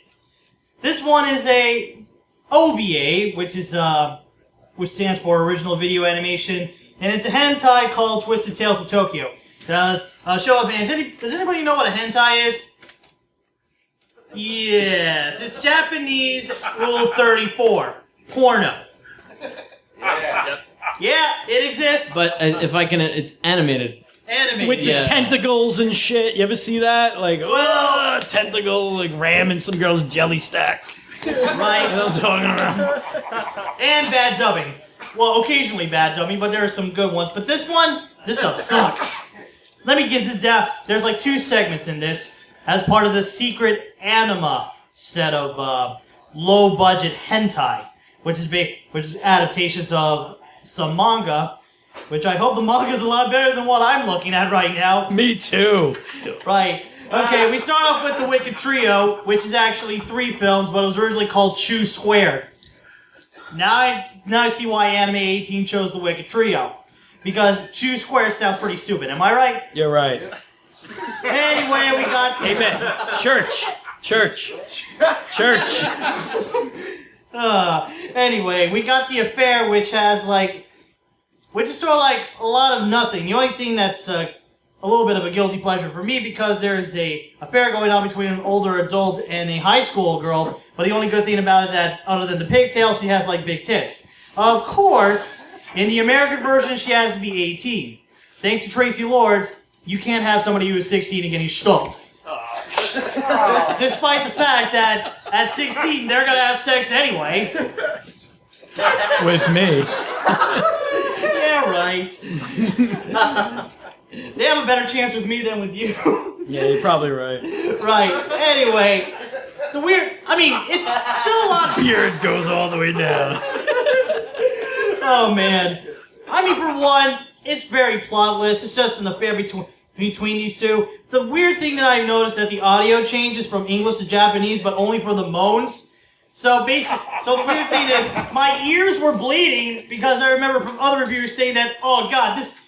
This one is a OVA, which stands for Original Video Animation, and it's a hentai called Twisted Tales of Tokyo. Does show up, man. Does anybody know what a hentai is? Yes, it's Japanese Rule 34. Porno. Yeah, it exists. But if I can, it's animated. Animated. With the tentacles and shit. You ever see that? Like, oh, tentacle, like ramming some girl's jelly stack. Right. You know what I'm talking about? And bad dubbing. Well, occasionally bad dubbing, but there are some good ones. But this stuff sucks. Let me get this down. There's like 2 segments in this as part of the secret anima set of low-budget hentai, which is adaptations of some manga, which I hope the manga is a lot better than what I'm looking at right now. Me too. Right. Okay, we start off with The Wicked Trio, which is actually 3 films, but it was originally called Chew Squared. Now I see why Anime 18 chose The Wicked Trio. Because Chew Squared sounds pretty stupid, am I right? You're right. Anyway, we got... Amen. Church. Anyway, we got The Affair, which is sort of like a lot of nothing. The only thing that's a little bit of a guilty pleasure for me, because there's a affair going on between an older adult and a high school girl, but the only good thing about it that, other than the pigtails, she has like big tits. Of course, in the American version, she has to be 18. Thanks to Tracy Lords, you can't have somebody who is 16 and getting stumped. Despite the fact that at 16 they're gonna have sex anyway. With me. Yeah, right. They have a better chance with me than with you. Yeah, you're probably right. Right. Anyway, it's still a lot. Beard goes all the way down. Oh man. For one, it's very plotless. It's just an affair between these two. The weird thing that I noticed that the audio changes from English to Japanese, but only for the moans. So the weird thing is, my ears were bleeding because I remember from other reviewers saying that, oh god, this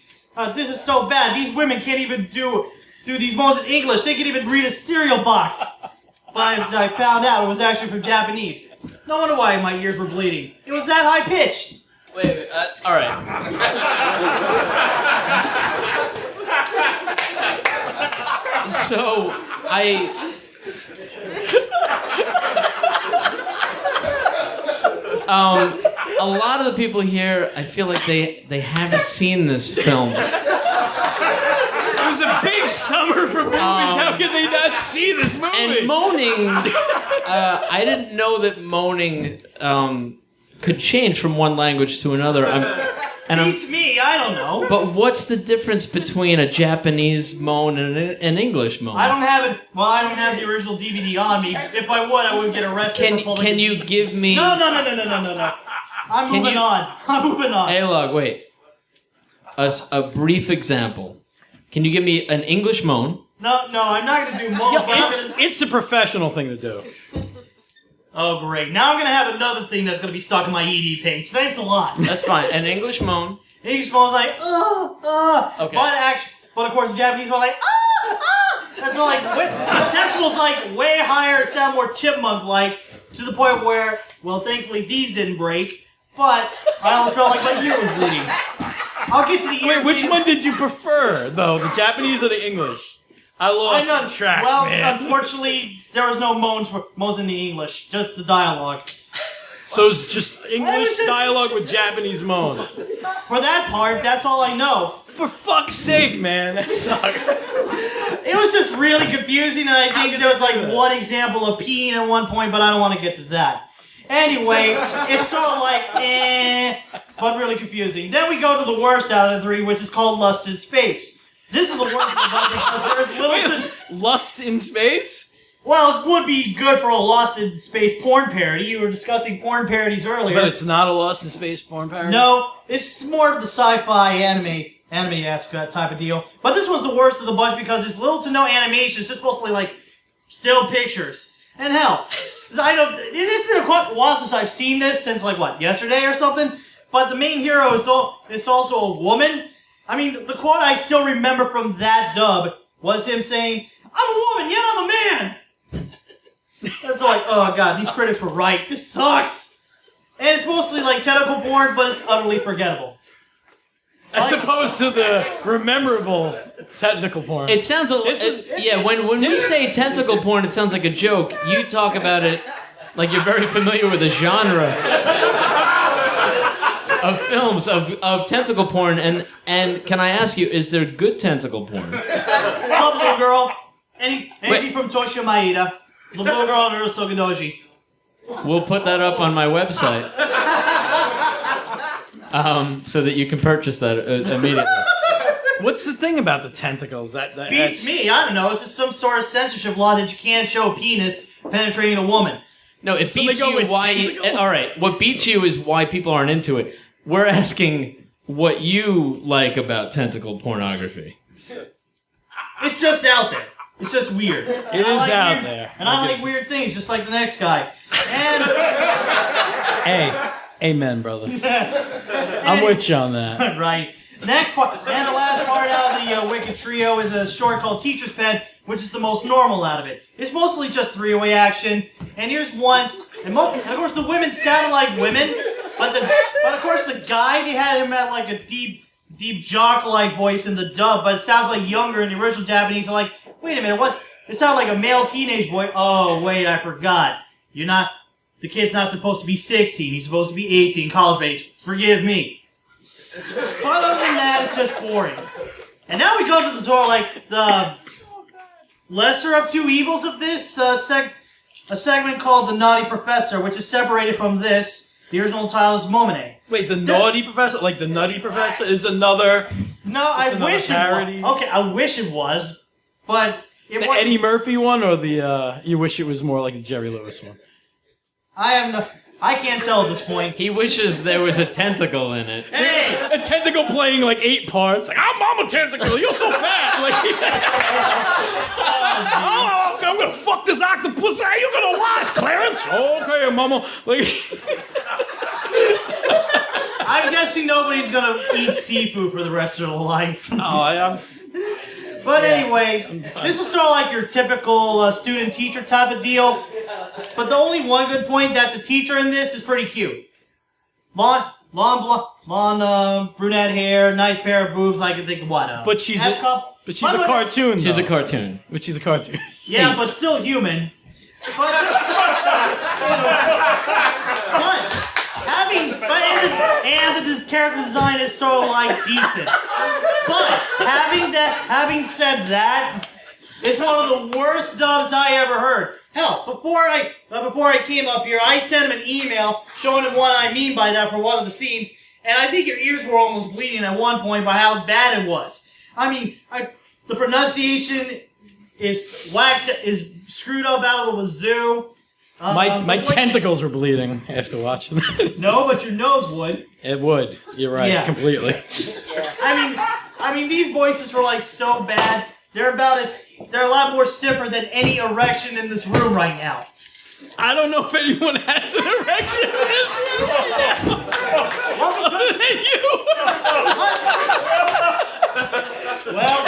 is so bad. These women can't even do these moans in English. They can't even read a cereal box. But as I found out, it was actually from Japanese. No wonder why my ears were bleeding. It was that high pitched. Wait, all right. So a lot of the people here, I feel like they haven't seen this film. It was a big summer for movies. How can they not see this movie? And moaning, I didn't know that moaning could change from one language to another. Beats me, I don't know. But what's the difference between a Japanese moan and an English moan? I don't have it. Well, I don't have the original DVD on me. If I would, I would get arrested. Can you give me? No. I'm moving on. Hey, Log, wait. A brief example. Can you give me an English moan? No, I'm not gonna do moans. It's a professional thing to do. Oh, great. Now I'm going to have another thing that's going to be stuck on my ED page. Thanks a lot. That's fine. An English moan. English moan's like, Okay. But of course, the Japanese one like, That's like, the decibel's like way higher, sound more chipmunk-like, to the point where, well, thankfully these didn't break, but I almost felt like my ear was bleeding. I'll get to the ear. Wait, which one did you prefer, though? The Japanese or the English? I lost track, man. Unfortunately, there was no moans in the English, just the dialogue. So it's just English dialogue with Japanese moan. For that part, that's all I know. For fuck's sake, man, that sucked. It was just really confusing, and I think there was like one example of peeing at one point, but I don't want to get to that. Anyway, it's sort of like, but really confusing. Then we go to the worst out of the 3, which is called Lust in Space. This is the worst of the bunch because there's little Lust in Space? Well, it would be good for a Lost in Space porn parody. You were discussing porn parodies earlier. But it's not a Lost in Space porn parody? No, it's more of the sci-fi anime-esque type of deal. But this was the worst of the bunch because there's little to no animation. It's just mostly like still pictures. And hell, I know it's been a while since I've seen this, since like what, yesterday or something. But the main hero is also a woman. I mean, the quote I still remember from that dub was him saying, "I'm a woman, yet I'm a man." That's like, oh god, these critics were right. This sucks. And it's mostly like tentacle porn, but it's utterly forgettable. As opposed to the rememberable technical porn. It sounds a little. When we say tentacle porn, it sounds like a joke. You talk about it like you're very familiar with the genre of films of tentacle porn. And can I ask you, is there good tentacle porn? Love Blue Girl. Anything from Toshio Maeda. The Blue Girl and Urusoga Doji. We'll put that up on my website. So that you can purchase that immediately. What's the thing about the tentacles? That Beats me. I don't know. It's just some sort of censorship law that you can't show a penis penetrating a woman. No, it beats go you with why... tentacle? All right, what beats you is why people aren't into it. We're asking what you like about tentacle pornography. It's just out there. It's just weird. It is out there. And I like weird things, just like the next guy. And... Hey, amen, brother. I'm with you on that. Right. Next part, and the last part out of the Wicked Trio is a short called Teacher's Pet, which is the most normal out of it. It's mostly just three-way action, and here's one, and of course the women sounded like women, but of course the guy, they had him at like a deep jock-like voice in the dub, but it sounds like younger in the original Japanese. I'm like, wait a minute, it sounded like a male teenage boy. Oh, wait, I forgot. The kid's not supposed to be 16, he's supposed to be 18, college-based. Forgive me. But other than that, it's just boring. And now we go to the sort of like the lesser of two evils of this a segment called The Naughty Professor, which is separated from this. The original title is Momine. Wait, the Naughty Professor, like the Nutty Professor, is another. No, I wish parody? it was. Okay, I wish it was, but it The wasn't. Eddie Murphy one, or the you wish it was more like the Jerry Lewis one? I can't tell at this point. He wishes there was a tentacle in it. Hey! A tentacle playing like 8 parts. Like, I'm a tentacle. You're so fat. Like, oh, I'm gonna fuck this octopus. How you gonna watch, Clarence? Okay, Mama. Like, I'm guessing nobody's gonna eat seafood for the rest of their life. no, But anyway, this is sort of like your typical student-teacher type of deal. But the only one good point that the teacher in this is pretty cute. Blonde, brunette hair, nice pair of boobs. I can think of what. But she's a By the way- cartoon. She's a though. cartoon. But she's a cartoon. Yeah, but still human. But the character design is sort of like decent. But having said that, it's one of the worst dubs I ever heard. Hell, before I came up here, I sent him an email showing him what I mean by that for one of the scenes, and I think your ears were almost bleeding at one point by how bad it was. I mean, the pronunciation is whacked, is screwed up out of the wazoo. My tentacles were bleeding after watching it. No, but your nose would. It would. You're right. Yeah. Completely. I mean, these voices were like so bad. They're a lot more stiffer than any erection in this room right now. I don't know if anyone has an erection in this room right now. Other than you. Well,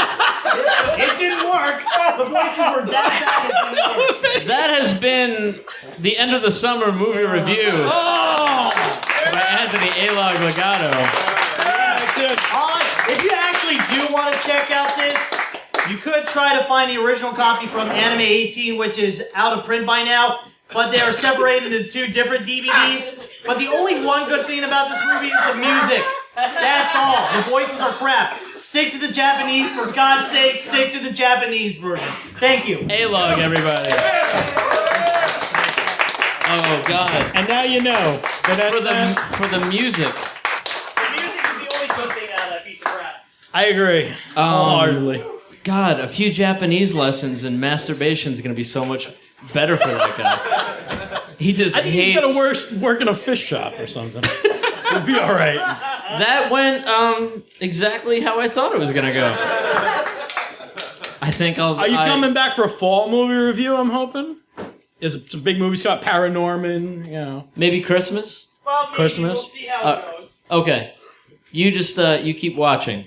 it didn't work. The voices were that bad. That has been the end of the summer movie review by Anthony A-Log LoGatto. If you actually do want to check out this, you could try to find the original copy from Anime 18, which is out of print by now, but they are separated into 2 different DVDs. But the only one good thing about this movie is the music. That's all. The voices are crap. Stick to the Japanese, for God's sake, stick to the Japanese version. Thank you. A-Log, everybody. Oh, God. And now you know. For the music. The music is the only good thing out of that piece of crap. I agree. Wholeheartedly. God, a few Japanese lessons and masturbation is going to be so much better for that guy. He just I think hates... he's gonna work in a fish shop or something. It'll be all right. That went exactly how I thought it was going to go. I think I'll... Are you coming back for a fall movie review, I'm hoping? There's some big movies got Paranorman, you know. Maybe Christmas? Well, maybe Christmas? we'll see how it goes. Okay. You just, you keep watching.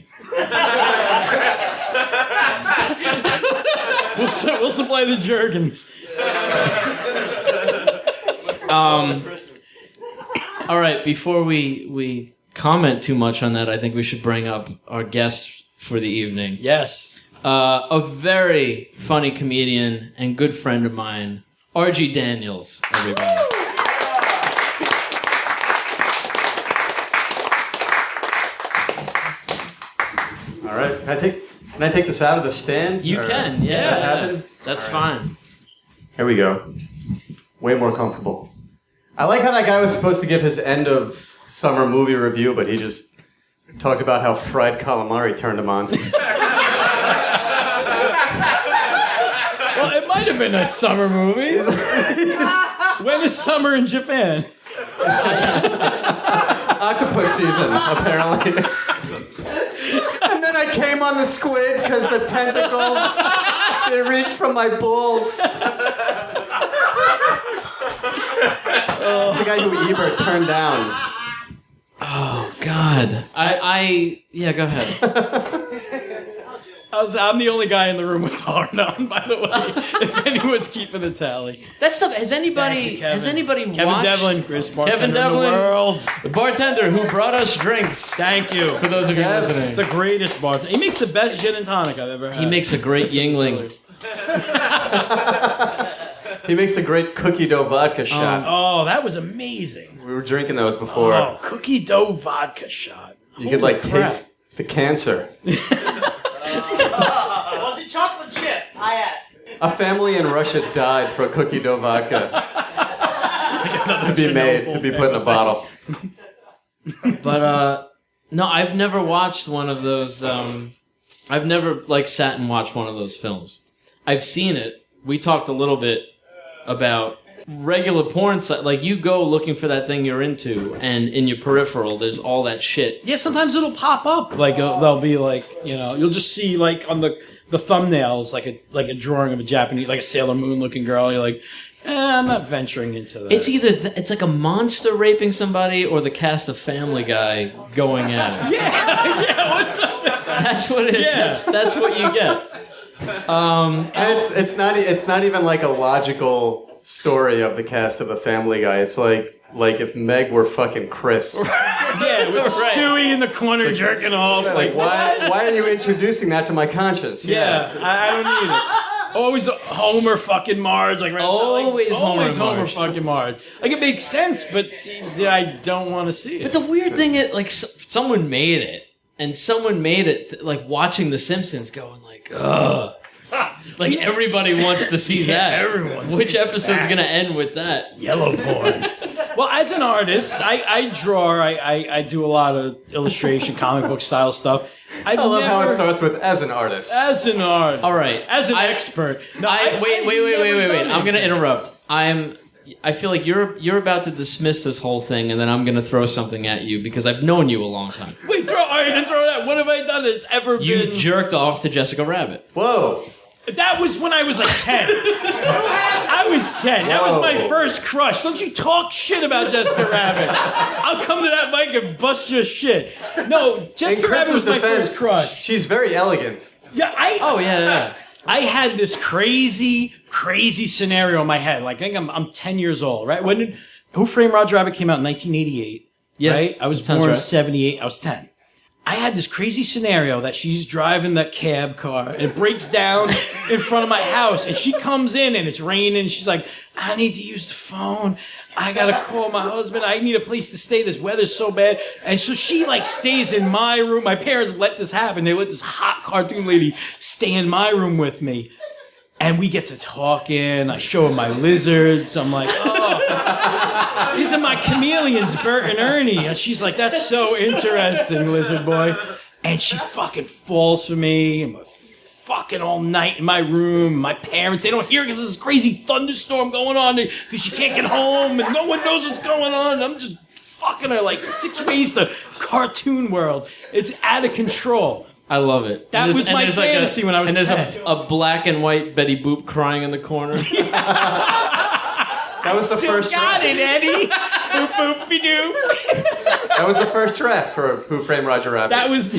We'll supply the Jergens. All right, before we comment too much on that, I think we should bring up our guest for the evening. Yes. A very funny comedian and good friend of mine, R.G. Daniels, everybody. All right. Can I take this out of the stand? You Or- can, Does that yeah. happen? That's All right. fine. Here we go. Way more comfortable. I like how that guy was supposed to give his end of summer movie review, but he just talked about how fried calamari turned him on. Well, it might have been a summer movie. When is summer in Japan? Octopus season, apparently. And then I came on the squid because the tentacles, they reached from my balls. It's the guy who Ebert turned down. Oh, God. Yeah, go ahead. I'm the only guy in the room with hard on, by the way. If anyone's keeping a tally. That stuff, has Thank anybody you, Kevin. watched? Kevin Devlin, greatest bartender Kevin in Devlin. the world. The bartender who brought us drinks. Thank you. For those of you listening. The greatest bartender. He makes the best gin and tonic I've ever had. He makes a great Yingling. He makes a great cookie dough vodka shot. Oh, that was amazing. We were drinking those before. Oh, cookie dough vodka shot. You could Holy crap. taste the cancer. Was it chocolate chip? I asked. A family in Russia died for a cookie dough vodka to be made, to be put in a bottle. But, no, I've never watched one of those, I've never, sat and watched one of those films. I've seen it. We talked a little bit about regular porn site. Like, you go looking for that thing you're into, and in your peripheral, there's all that shit. Yeah, sometimes it'll pop up. Like, they'll be like, you'll just see, like, on the thumbnails, like a drawing of a Japanese, like a Sailor Moon looking girl. You're like, I'm not venturing into that. It's either, it's like a monster raping somebody, or the cast of Family Guy going at it. yeah, what's up? That's what it is. Yeah. That's what you get. And it's not even like a logical story of the cast of a Family Guy. It's like if Meg were fucking Chris. Yeah, with Stewie in the corner jerking off. Like why are you introducing that to my conscience? Yeah, I don't need it. Always Homer fucking Marge. Like, Always Homer Marge. fucking Marge. Like, it makes sense, but I don't want to see it. But the weird thing is, someone made it, and someone made it, watching The Simpsons, going ugh. Like, everybody wants to see that. everyone Which sees episode's that. gonna end with that? Yellow porn. Well, as an artist, I draw. I do a lot of illustration, comic book style stuff. I love how it starts with as an artist. As an artist. All right. As an expert. No, Wait. I've never done I'm gonna anything. interrupt. I feel like you're about to dismiss this whole thing, and then I'm gonna throw something at you because I've known you a long time. Wait, all right, then throw that. What have I done that's ever You been? jerked off to Jessica Rabbit. Whoa. That was when I was like 10. I was 10. That was my Whoa. first crush. Don't you talk shit about Jessica Rabbit. I'll come to that mic and bust your shit. No, In Jessica Rabbit was Chris's my first defense, crush. she's very elegant. Yeah, Oh yeah. I had this crazy scenario in my head. Like, I think I'm 10 years old, right? When Who Framed Roger Rabbit came out in 1988, Yeah, right? I was sounds born in right. 78. I was 10. I had this crazy scenario that she's driving that cab car and it breaks down in front of my house and she comes in and it's raining and she's like, I need to use the phone. I gotta call my husband. I need a place to stay. This weather's so bad. And so she stays in my room. My parents let this happen. They let this hot cartoon lady stay in my room with me. And we get to talking. I show her my lizards. I'm like, oh, these are my chameleons, Bert and Ernie. And she's like, that's so interesting, lizard boy. And she fucking falls for me. And we're fucking all night in my room. My parents, they don't hear because there's this crazy thunderstorm going on because she can't get home and no one knows what's going on. I'm just fucking her like 6 ways to cartoon world. It's out of control. I love it. That was my fantasy when I was And there's 10. a black and white Betty Boop crying in the corner. That was the first draft. it, Eddie. Boop boopy doo. That was the first draft for Who Framed Roger Rabbit. That was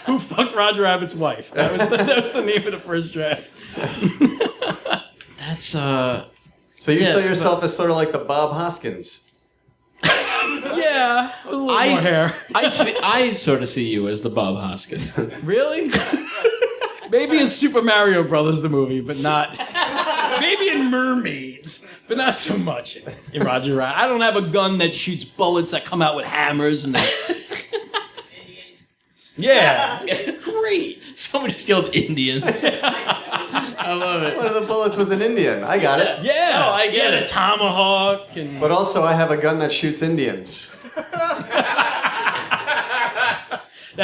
Who Fucked Roger Rabbit's Wife. That was the name of the first draft. That's So you saw yourself as sort of like the Bob Hoskins. Yeah, with a little more hair. I sort of see you as the Bob Hoskins. Really? Maybe in Super Mario Brothers the movie, but not. Maybe in Mermaids, but not so much in Roger Rabbit. I don't have a gun that shoots bullets that come out with hammers and. Yeah, great. Someone just yelled Indians. I love it. One of the bullets was an Indian. I got it. Yeah, No, I get a it. tomahawk and. But also, I have a gun that shoots Indians. That's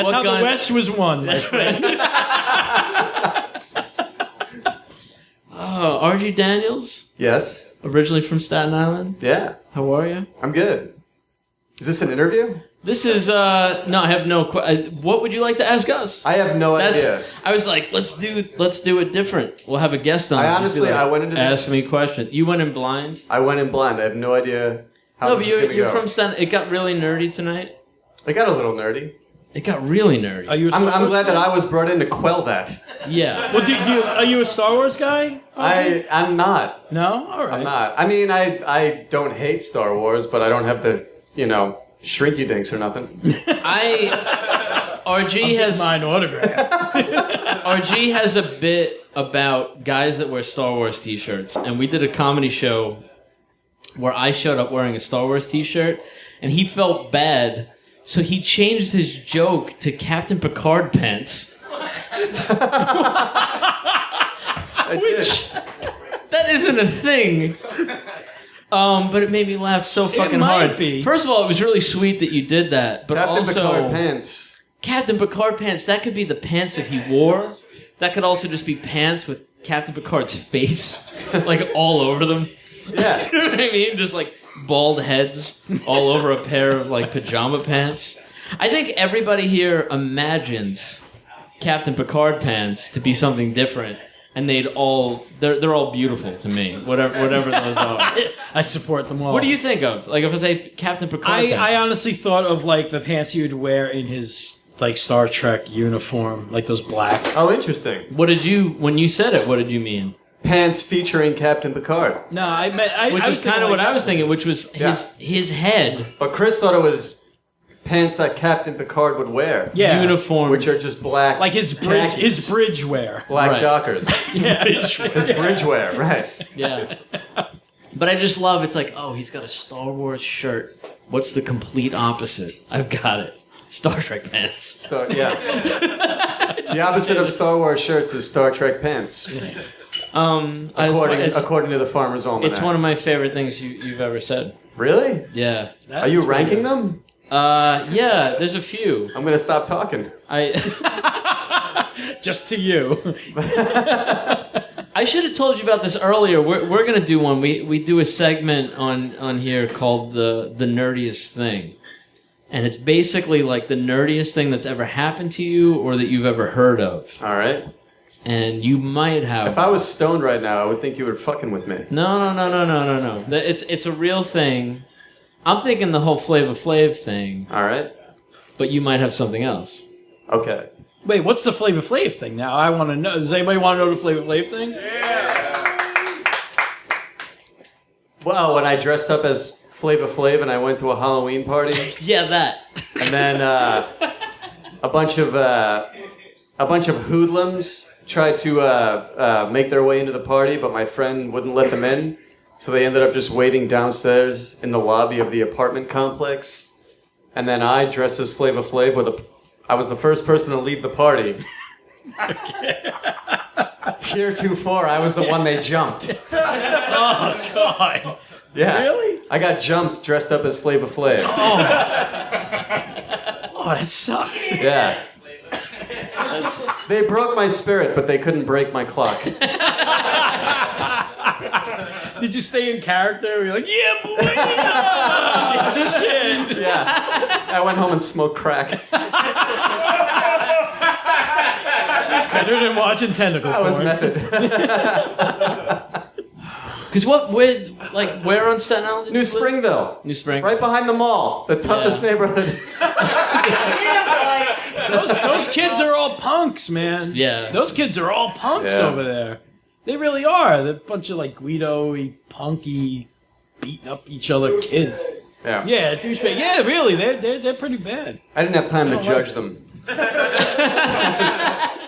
What how gun? the West was won. That's right. Oh, R.G. Daniels, Yes. originally from Staten Island. Yeah. How are you? I'm good. Is this an interview? This is no, I have no. What would you like to ask us? I have no idea. I was like, let's do it different. We'll have a guest on. I Just be honestly, like, I went into ask this- me questions. You went in blind. I went in blind. I have no idea how No, this but is going to you're go. from Staten. It got really nerdy tonight. It got a little nerdy. It got really nerdy. Are you? I'm glad that I was brought in to quell that. Yeah. Well, are you a Star Wars guy? I'm not. No, all right. I'm not. I mean, I don't hate Star Wars, but I don't have the, shrinky dinks or nothing. RG has Mine autograph. RG has a bit about guys that wear Star Wars t-shirts, and we did a comedy show where I showed up wearing a Star Wars t-shirt, and he felt bad, so he changed his joke to Captain Picard pants. I did. That isn't a thing. But it made me laugh so fucking might hard. be. First of all, it was really sweet that you did that, but Captain also Picard pants. Captain Picard pants. That could be the pants that he wore. That could also just be pants with Captain Picard's face, like all over them. Yeah. You know what I mean? Just like bald heads all over a pair of like pajama pants. I think everybody here imagines Captain Picard pants to be something different, and they're all beautiful to me. Whatever those are. I support them all. What do you think of? Like if I say Captain Picard pants. I honestly thought of like the pants he would wear in his like Star Trek uniform, like those black. Oh, interesting. What did you when you said it? What did you mean? Pants featuring Captain Picard. No, I meant Which I was kind of what I was thinking. Which was his head But Chris thought it was pants that Captain Picard would wear. Yeah, uniform. Which are just black. like his bridge wear. Black Right. Dockers. Yeah. His bridge wear, right. Yeah. But I just love it's like, oh, he's got a Star Wars shirt. What's the complete opposite? I've got it. Star Trek pants. Yeah. The opposite of Star Wars shirts is Star Trek pants. According to the Farmer's Almanac. It's one of my favorite things you've ever said. Really? Yeah. Are you ranking them? Yeah, there's a few. I'm gonna stop talking. Just to you. I should have told you about this earlier. We're gonna do one. We do a segment on here called the nerdiest thing. And it's basically like the nerdiest thing that's ever happened to you or that you've ever heard of. All right. And you might have. If I was stoned right now, I would think you were fucking with me. No. It's a real thing. I'm thinking the whole Flava Flav thing, All right. but you might have something else. Okay. Wait, what's the Flavor Flav thing now? I want to know. Does anybody want to know the Flavor Flav thing? Well, when I dressed up as Flava Flav and I went to a Halloween party, Yeah, that. and then a bunch of hoodlums tried to make their way into the party, but my friend wouldn't let them in, so they ended up just waiting downstairs in the lobby of the apartment complex. And then I, dressed as Flava Flav, I was the first person to leave the party. Heretofore, I was the one they jumped. Oh God! Yeah. Really? I got jumped dressed up as Flava Flav. Oh, that sucks. Yeah. They broke my spirit, but they couldn't break my clock. Did you stay in character? You're like, yeah, boy. Oh, shit. Yeah. I went home and smoked crack. Better than watching tentacle That was porn. method. Because where on Staten Island? New Springville. New Spring. Right behind the mall. The toughest neighborhood. Those kids are all punks, man. Yeah. Those kids are all punks Yeah. over there. They really are. They're a bunch of like Guido-y, punky, beating up each other kids. Yeah. Yeah, douchebag. Yeah, really. They're pretty bad. I didn't have time to judge them.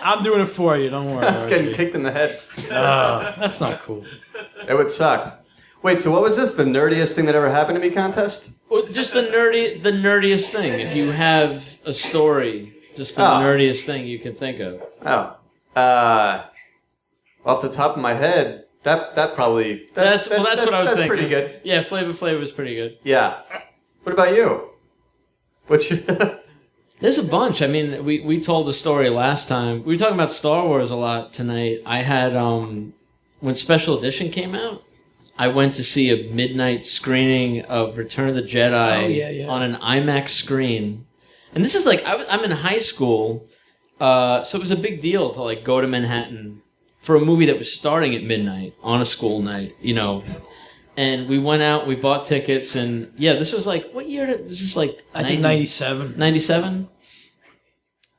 I'm doing it for you. Don't worry. That's getting Archie. kicked in the head. That's not cool. It would suck. Wait, so what was this? The nerdiest thing that ever happened to me contest? Well, just the nerdiest thing. If you have a story, just the nerdiest thing you can think of. Oh. Off the top of my head, that probably... That's what I was thinking. That's pretty good. Yeah, Flavor Flav was pretty good. Yeah. What about you? What's your... There's a bunch. I mean, we told the story last time. We were talking about Star Wars a lot tonight. I had, when Special Edition came out, I went to see a midnight screening of Return of the Jedi on an IMAX screen. And this is like, I'm in high school, so it was a big deal to like go to Manhattan for a movie that was starting at midnight on a school night, you know. And we went out, we bought tickets, and yeah, this was like, what year? This is like I think 97. 97?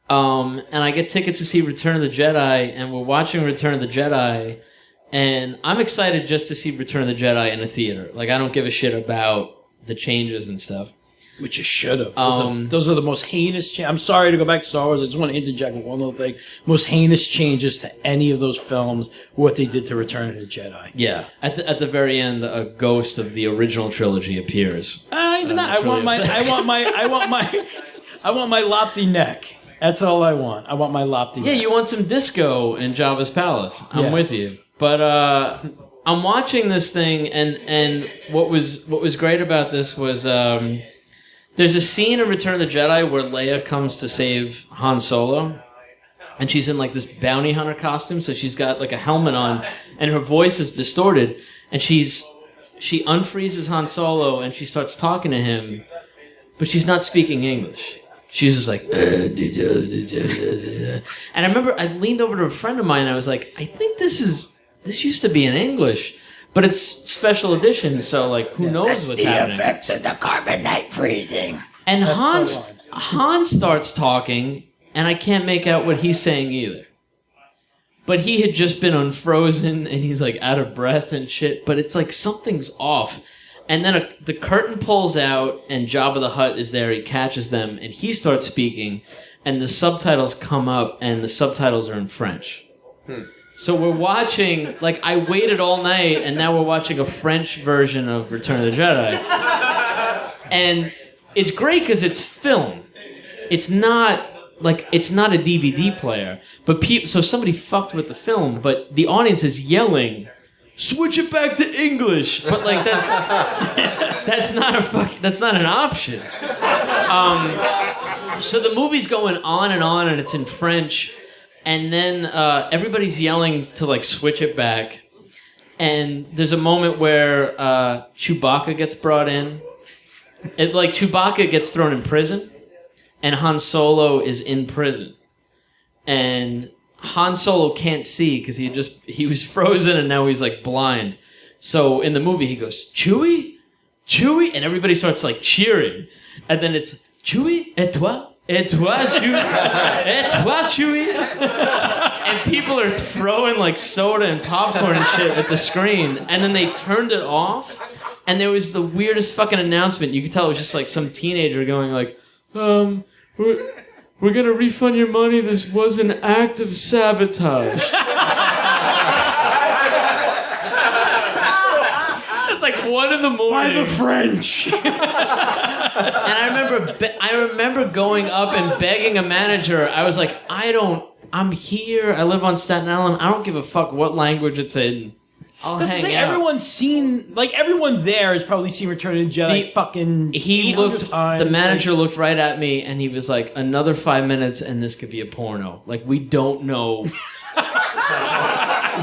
And I get tickets to see Return of the Jedi, and we're watching Return of the Jedi, and I'm excited just to see Return of the Jedi in a theater. Like, I don't give a shit about the changes and stuff. Which you should have. Those are the most heinous I'm sorry to go back to Star Wars. I just want to interject with one little thing. Most heinous changes to any of those films, what they did to Return of the Jedi. Yeah. At the very end, a ghost of the original trilogy appears. Even that. I want my lofty neck. That's all I want. I want my lofty Yeah, neck. you want some disco in Jabba's palace. I'm Yeah. with you. But I'm watching this thing, and what was great about this was there's a scene in Return of the Jedi where Leia comes to save Han Solo, and she's in like this bounty hunter costume, so she's got like a helmet on, and her voice is distorted, and she unfreezes Han Solo, and she starts talking to him, but she's not speaking English. She's just like, and I remember I leaned over to a friend of mine, and I was like, I think this used to be in English. But it's special edition, so like who knows what's happening? Effects of the carbonite freezing. And Han starts talking, and I can't make out what he's saying either. But he had just been unfrozen, and he's like out of breath and shit. But it's like something's off. And then the curtain pulls out, and Jabba the Hutt is there. He catches them, and he starts speaking, and the subtitles come up, and the subtitles are in French. So we're watching, like, I waited all night, and now we're watching a French version of Return of the Jedi. And it's great because it's film. It's not a DVD player. But so somebody fucked with the film, but the audience is yelling, switch it back to English. But, like, that's not an option. So the movie's going on, and it's in French. And then everybody's yelling to like switch it back. And there's a moment where Chewbacca gets brought in. Chewbacca gets thrown in prison, and Han Solo is in prison. And Han Solo can't see because he was frozen and now he's like blind. So in the movie he goes, Chewie? Chewie? And everybody starts like cheering. And then it's Chewie? Et toi? Et toi, Chewie? Et toi, Chewie? And people are throwing like soda and popcorn and shit at the screen. And then they turned it off. And there was the weirdest fucking announcement. You could tell it was just like some teenager going like, we're gonna refund your money. This was an act of sabotage. It's like 1 a.m. By the French. And I remember going up and begging a manager. I was like, I'm here. I live on Staten Island. I don't give a fuck what language it's in. I'll hang out. Everyone's seen, like, everyone there has probably seen Return of the Jedi He 800 looked, times. the manager looked right at me and he was like, another 5 minutes and this could be a porno. Like, we don't know.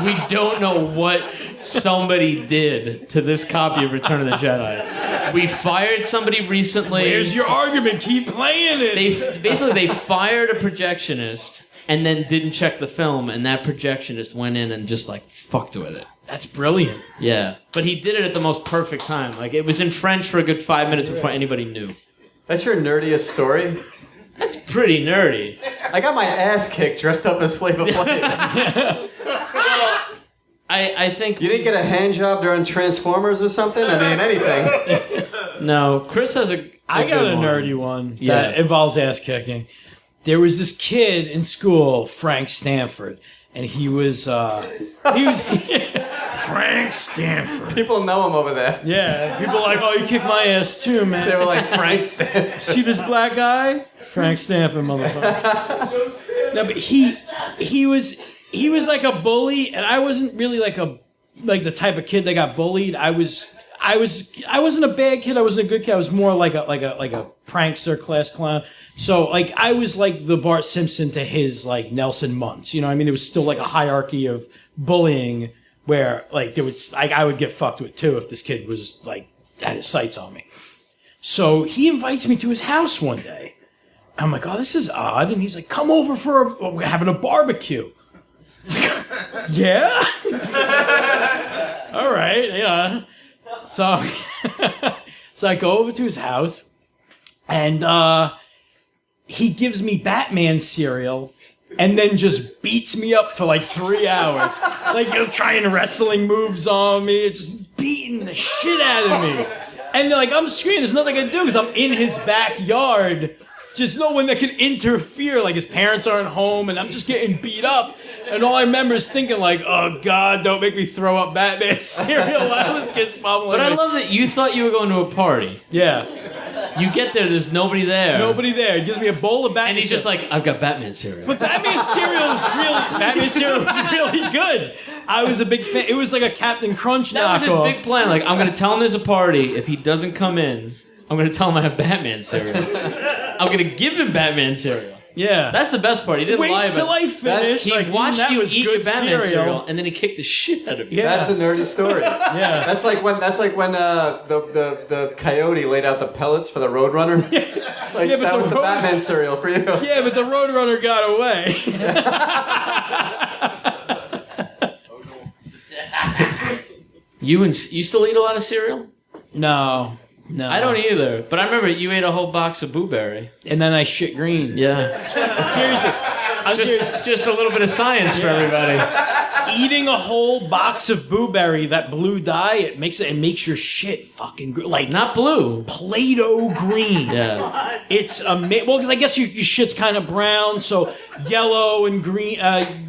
We don't know what somebody did to this copy of Return of the Jedi. We fired somebody recently. Where's your argument? Keep playing it. They fired a projectionist and then didn't check the film, and that projectionist went in and just like fucked with it. That's brilliant. Yeah, but he did it at the most perfect time. Like it was in French for a good 5 minutes before anybody knew. That's your nerdiest story? That's pretty nerdy. I got my ass kicked dressed up as Flavor Flav. I think You didn't get a hand job during Transformers or something? I mean, anything. no. Chris has a I got good a one. nerdy one Yeah. that involves ass kicking. There was this kid in school, Frank Stanford, and he was Frank Stanford. People know him over there. Yeah, people are like, oh, you kicked my ass too, man. They were like, Frank Stanford. See this black guy? Frank Stanford, motherfucker. No, but he was like a bully, and I wasn't really like the type of kid that got bullied. I wasn't a bad kid. I wasn't a good kid. I was more like a prankster, class clown. So like I was like the Bart Simpson to his like Nelson Muntz. You know what I mean? There was still like a hierarchy of bullying where like I would get fucked with too if this kid was like had his sights on me. So he invites me to his house one day. I'm like, oh, this is odd. And he's like, come over we're having a barbecue. Yeah? All right, yeah. So, so I go over to his house, and he gives me Batman cereal, and then just beats me up for like 3 hours. Like, trying wrestling moves on me, just beating the shit out of me. And like, I'm screaming, there's nothing I can do because I'm in his backyard. Just no one that can interfere. Like, his parents aren't home, and I'm just getting beat up. And all I remember is thinking, like, oh, God, don't make me throw up Batman cereal while this kid's pummeling But I me. love that you thought you were going to a party. Yeah. You get there's nobody there. Nobody there. He gives me a bowl of Batman And he's just cereal. like, I've got Batman cereal. But Batman cereal was really good. I was a big fan. It was like a Captain Crunch That was his knockoff. big plan. Like, I'm going to tell him there's a party. If he doesn't come in, I'm going to tell him I have Batman cereal. I'm going to give him Batman cereal. Yeah. That's the best part. He didn't Wait lie till about I it. finish. He like, watched that you was eat your good Batman cereal, and then he kicked the shit out of you. Yeah. That's a nerdy story. Yeah. That's like when the coyote laid out the pellets for the Roadrunner. Like Yeah, but that was the Road- Batman cereal for you. Yeah, but the Roadrunner got away. You still eat a lot of cereal? No. I don't either. But I remember you ate a whole box of Blueberry. And then I shit green. Yeah. Seriously. I'm serious. Just a little bit of science for everybody. Eating a whole box of Blueberry, that blue dye, it makes your shit fucking like Not blue. Play-Doh green. Yeah. It's amazing. Well, because I guess your shit's kind of brown, so yellow and green,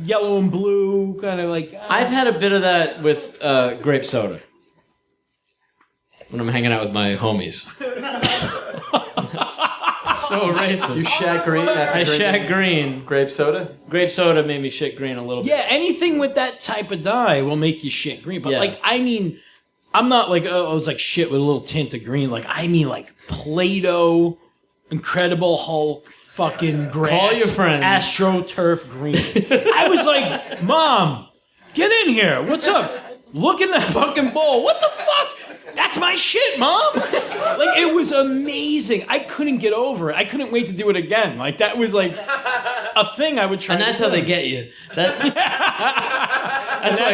yellow and blue, kind of like. I've had a bit of that with grape soda. When I'm hanging out with my homies. So racist. You shat green after I drinking shat green. grape soda? Grape soda made me shit green a little bit. Yeah, anything with that type of dye will make you shit green. But Yeah. like, I mean, I'm not like, oh, it's like shit with a little tint of green. Like, I mean, like Play-Doh, Incredible Hulk, fucking grass, Call your friends. AstroTurf green. I was like, Mom, get in here. What's up? Look in that fucking bowl. What the fuck? That's my shit, Mom. Like, it was amazing. I couldn't get over it. I couldn't wait to do it again. Like, that was like a thing I would try. And that's to how do. they get you. That's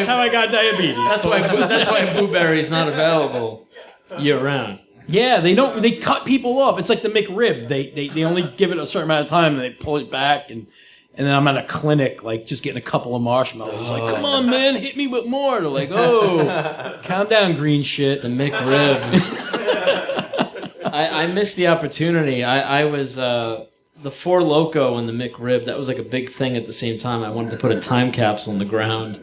how I got diabetes. That's why Blueberry is not available year round. Yeah, they don't. They cut people off. It's like the McRib. They only give it a certain amount of time, and they pull it back, and then I'm at a clinic, like just getting a couple of marshmallows. Like, come on, man, hit me with more. They're like, oh, calm down, green shit. The McRib. I missed the opportunity. I was the Four Loko and the McRib. That was like a big thing at the same time. I wanted to put a time capsule in the ground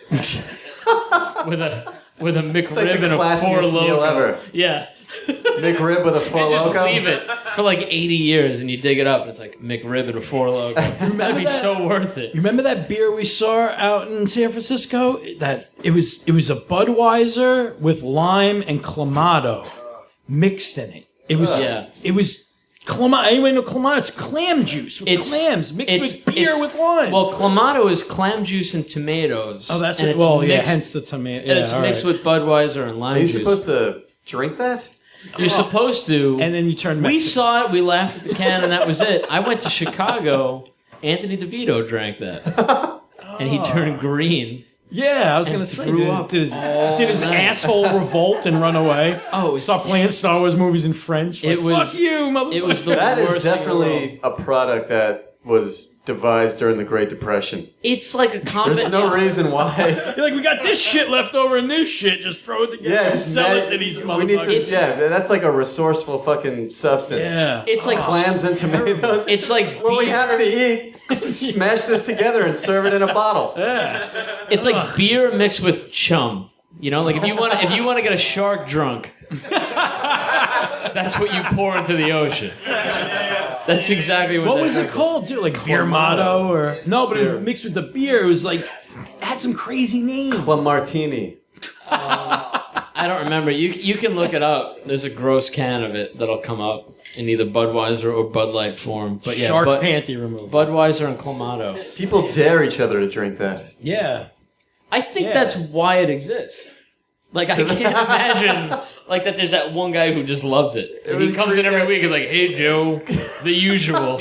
with a McRib like the and a Four classiest meal Loko. ever. Yeah. McRib with a Four And just Loko? leave it for like 80 years, and you dig it up, and it's like McRib and a Four Loko. That'd be that? so worth it. You remember that beer we saw out in San Francisco? That it was a Budweiser with lime and Clamato mixed in it. It was Yeah. It was Clamato. Anybody know Clamato? It's clam juice with clams mixed with beer with wine. Well, Clamato is clam juice and tomatoes. oh, that's and it. it's Well, yeah, mixed- hence the tomato. And it's mixed with Budweiser and lime Are you juice. supposed to drink that? You're supposed to. And then you turn We Mexican. saw it, we laughed at the can, and that was it. I went to Chicago Anthony DeVito drank that. And he turned green. Yeah, I was gonna say, threw up did his asshole revolt and run away? Oh, stop playing Star Wars movies in French. Like, It was- fuck you, motherfucker. It was the That is worst thing in the world. definitely a product that was devised during the Great Depression. It's like a There's combination. no reason why. You're like, we got this shit left over and this shit. Just throw it together and just sell man- it to these we need motherfuckers. to, yeah, that's like a resourcely fucking substance. Yeah. It's like Clams and tomatoes. It's like What we beer- have to eat. Smash this together and serve it in a bottle. It's like beer mixed with chum. You know, like if you want to get a shark drunk, that's what you pour into the ocean. That's exactly what. What that was it drink called, dude? Like beer motto or no? But it mixed with the beer. It was like it had some crazy name. Club Martini. I don't remember. You can look it up. There's a gross can of it that'll come up in either Budweiser or Bud Light form. But yeah, Shark panty removal. Budweiser and Clamato. People dare each other to drink that. Yeah. I think Yeah. that's why it exists. Like I can't imagine like that. There's that one guy who just loves it. And he was comes in every week. He's like, "Hey Joe, the usual."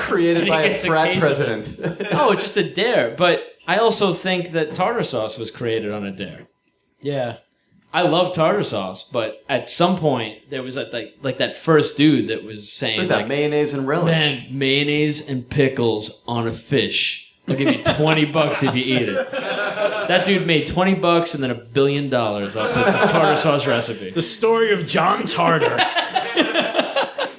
Created And he by a gets a frat case of president. Oh, it's just a dare. But I also think that tartar sauce was created on a dare. Yeah. I love tartar sauce, but at some point there was that like that first dude that was saying What's that, like, mayonnaise and relish? "Man, mayonnaise and pickles on a fish. I'll give you $20 if you eat it." That dude made $20 and then $1 billion off the tartar sauce recipe. The story of John Tartar.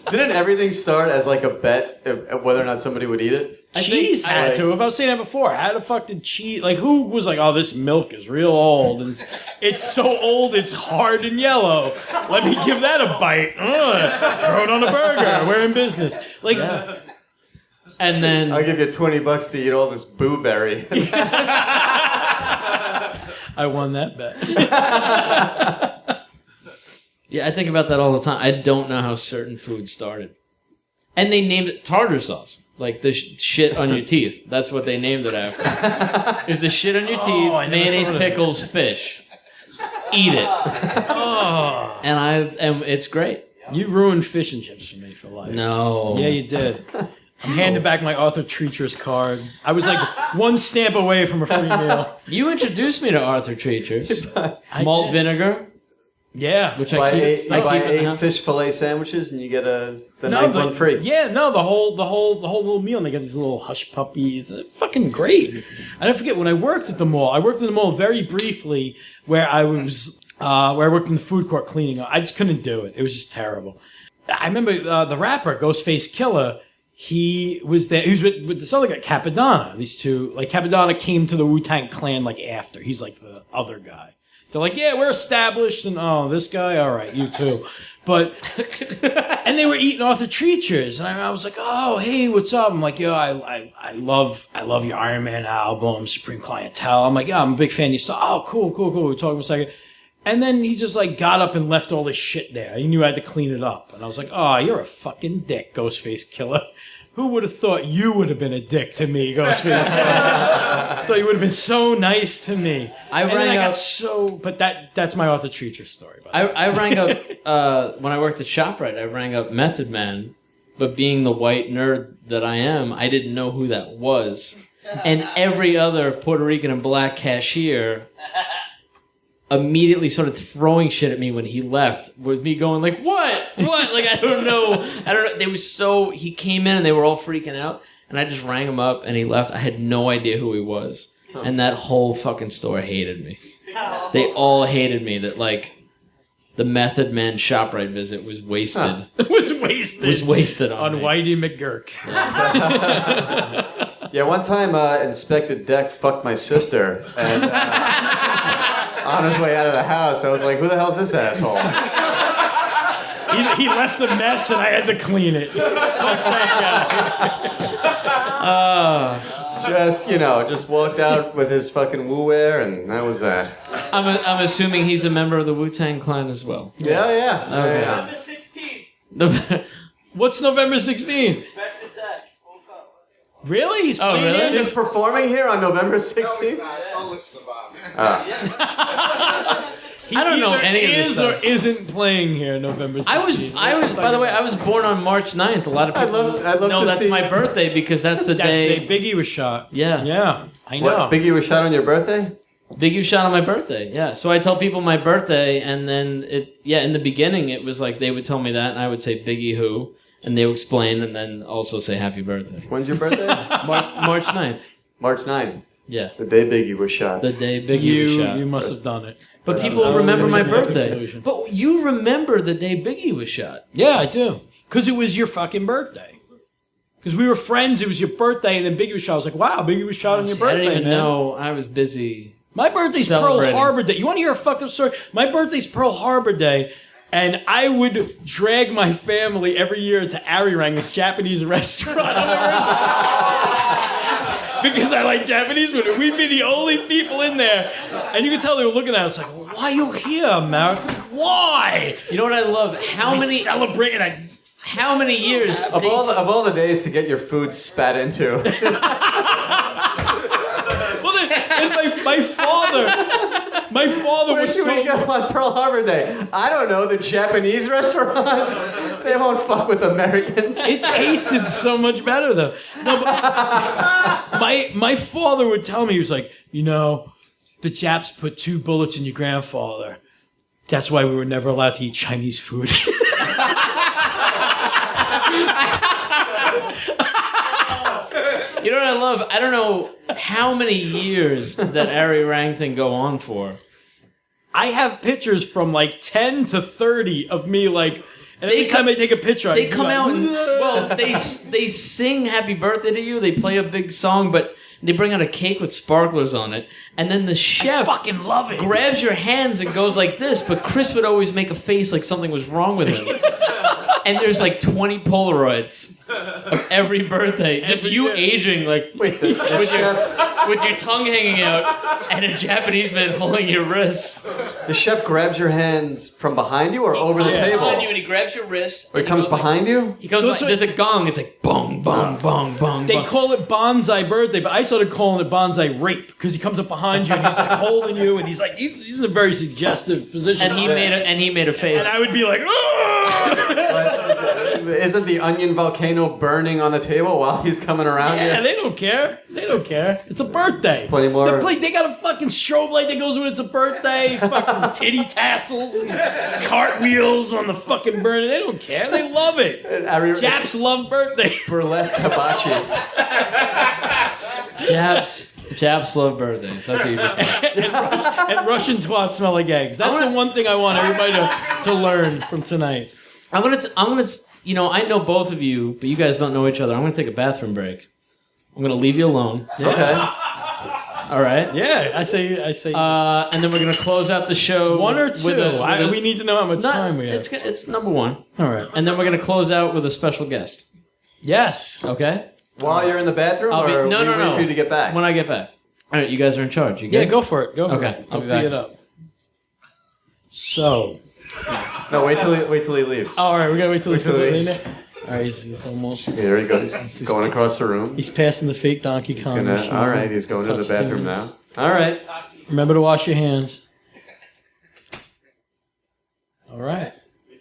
Didn't everything start as like a bet of whether or not somebody would eat it? Cheese had to. If I was saying that before, how the fuck did cheese? Like, who was like, "Oh, this milk is real old. It's so old, it's hard and yellow. Let me give that a bite. Throw it on a burger. We're in business." Like, And then I'll give you $20 to eat all this blueberry. I won that bet. yeah, I think about that all the time. I don't know how certain food started. And they named it tartar sauce. Like the shit on your teeth. That's what they named it after. It's the shit on your teeth, I never mayonnaise, thought of that. pickles, fish. Eat it. And it's great. You ruined fish and chips for me for life. No. Yeah, you did. I'm handing back my Arthur Treacher's card. I was like one stamp away from a free meal. You introduced me to Arthur Treacher's. I Malt did. vinegar, Yeah. which buy I keep, eight, I you buy keep in the 8 house. fish fillet sandwiches and you get the ninth one free. Yeah, no, the whole little meal, and they got these little hush puppies. Fucking great. I don't forget when I worked at the mall. I worked in the mall very briefly, where I was where I worked in the food court cleaning up. I just couldn't do it. It was just terrible. I remember the rapper Ghostface Killer. He was there. He was with this other guy, Capadonna. These two, like Capadonna, came to the Wu-Tang Clan like after. He's like the other guy. They're like, "Yeah, we're established," and oh, this guy, all right, you too. But and they were eating Arthur Treacher's, and I was like, "Oh, hey, what's up?" I'm like, "Yo, I love your Iron Man album, Supreme Clientele." I'm like, "Yeah, I'm a big fan of your stuff." "Oh, cool. We're talking for a second. And then he just like got up and left all this shit there. He knew I had to clean it up, and I was like, "Oh, you're a fucking dick, Ghostface Killer." Who would have thought you would have been a dick to me, Ghostface Killer? I thought you would have been so nice to me. I But that's my Arthur Treacher story. By the way. I rang up when I worked at ShopRite. I rang up Method Man, but being the white nerd that I am, I didn't know who that was. And every other Puerto Rican and black cashier immediately started throwing shit at me when he left, with me going like, what? Like, I don't know. They was so, he came in and they were all freaking out, and I just rang him up and he left. I had no idea who he was. And that whole fucking store hated me. They all hated me that, like, the Method Man ShopRite visit was wasted. It was wasted. On me. Whitey McGurk. Yeah, one time Inspector Deck fucked my sister, and on his way out of the house, I was like, "Who the hell's this asshole?" He left a mess and I had to clean it. Fuck that guy. Just walked out with his fucking woo wear, and that was that. I'm assuming he's a member of the Wu-Tang Clan as well. Yeah. Okay. November 16th. What's November 16th? Really? He's Oh, playing really? it? He's performing here on November No, he's 16th. not. Don't listen to Bob. He I don't know either any of this is stuff. or isn't playing here November 16th. I was. By the way, I was born on March 9th. A lot of people I'd love know to that's see- my birthday because that's the That's day. the Biggie was shot. Yeah. Yeah, I know. What, Biggie was shot on your birthday? Biggie shot on my birthday. Yeah. So I tell people my birthday, and then in the beginning, it was like they would tell me that, and I would say Biggie who, and they would explain, and then also say happy birthday. When's your birthday? March 9th. March 9th. Yeah. The day Biggie was shot. The day Biggie was shot. You must have done it. But I people don't remember know. my It's not a birthday. solution. But you remember the day Biggie was shot. Yeah, I do. Because it was your fucking birthday. Because we were friends, it was your birthday, and then Biggie was shot. I was like, wow, Biggie was shot on your I birthday, didn't even man. know. I was busy. My birthday's Celebrating. Pearl Harbor Day. You want to hear a fucked up story? My birthday's Pearl Harbor Day, and I would drag my family every year to Arirang, this Japanese restaurant on my birthday. Because I like Japanese food. We'd be the only people in there. And you could tell they were looking at us like, why are you here, America? Why? You know what I love? How many celebrating How many years? Of all the days to get your food spat into. Well, and my father Where was should we so... go on Pearl Harbor Day? I don't know, the Japanese restaurant? They won't fuck with Americans. It tasted so much better though. No, but my father would tell me, he was like, you know, the Japs put 2 bullets in your grandfather. That's why we were never allowed to eat Chinese food. You know what I love? I don't know how many years that Ari Rang thing go on for. I have pictures from like 10 to 30 of me like, and every time I take a picture, They come out and they sing happy birthday to you. They play a big song, but they bring out a cake with sparklers on it, and then the chef I fucking love it. grabs your hands and goes like this. But Chris would always make a face like something was wrong with him. And there's like 20 Polaroids of every birthday, just you aging like with your tongue hanging out, and a Japanese man holding your wrist. The chef grabs your hands from behind you or over the table? Behind you, and he grabs your wrist. Or he comes behind you? He goes. There's a gong. It's like bong, bong, bong, bong. They bong. call it bonsai birthday, but I started calling it bonsai rape because he comes up behind you and he's like holding you, and he's like he's in a very suggestive position. And he made a face. and I would be like, oh! Isn't the onion volcano burning on the table while he's coming around Yeah, you? they don't care. They don't care. It's a birthday. Plenty more. They got a fucking strobe light that goes with it's a birthday. Fucking titty tassels, and cartwheels on the fucking burner. They don't care. They love it. Japs love birthdays. Burlesque hibachi. Japs love birthdays. That's what you just And Russian twats smell like eggs. That's the one thing I want everybody to learn from tonight. I'm gonna. You know, I know both of you, but you guys don't know each other. I'm gonna take a bathroom break. I'm gonna leave you alone. Okay. All right. Yeah, I say. And then we're gonna close out the show. One or two. We need to know how much time we have. It's number one. All right. And then we're gonna close out with a special guest. Yes. Okay. While you're in the bathroom, I'll be, or no, we no, wait no. for you to get back? When I get back. All right, you guys are in charge. You good? Yeah, go for it. Go for Okay, it. I'll I'll be pee back. it up. So. No, wait till he leaves. All right, we gotta wait till he's Wait till he completely in leaves. there. All right, he's almost. There he goes. Going across the room. He's passing the fake Donkey Kong machine. All right, he's going to the Touch bathroom now. TVs. All right. Remember to wash your hands. All right.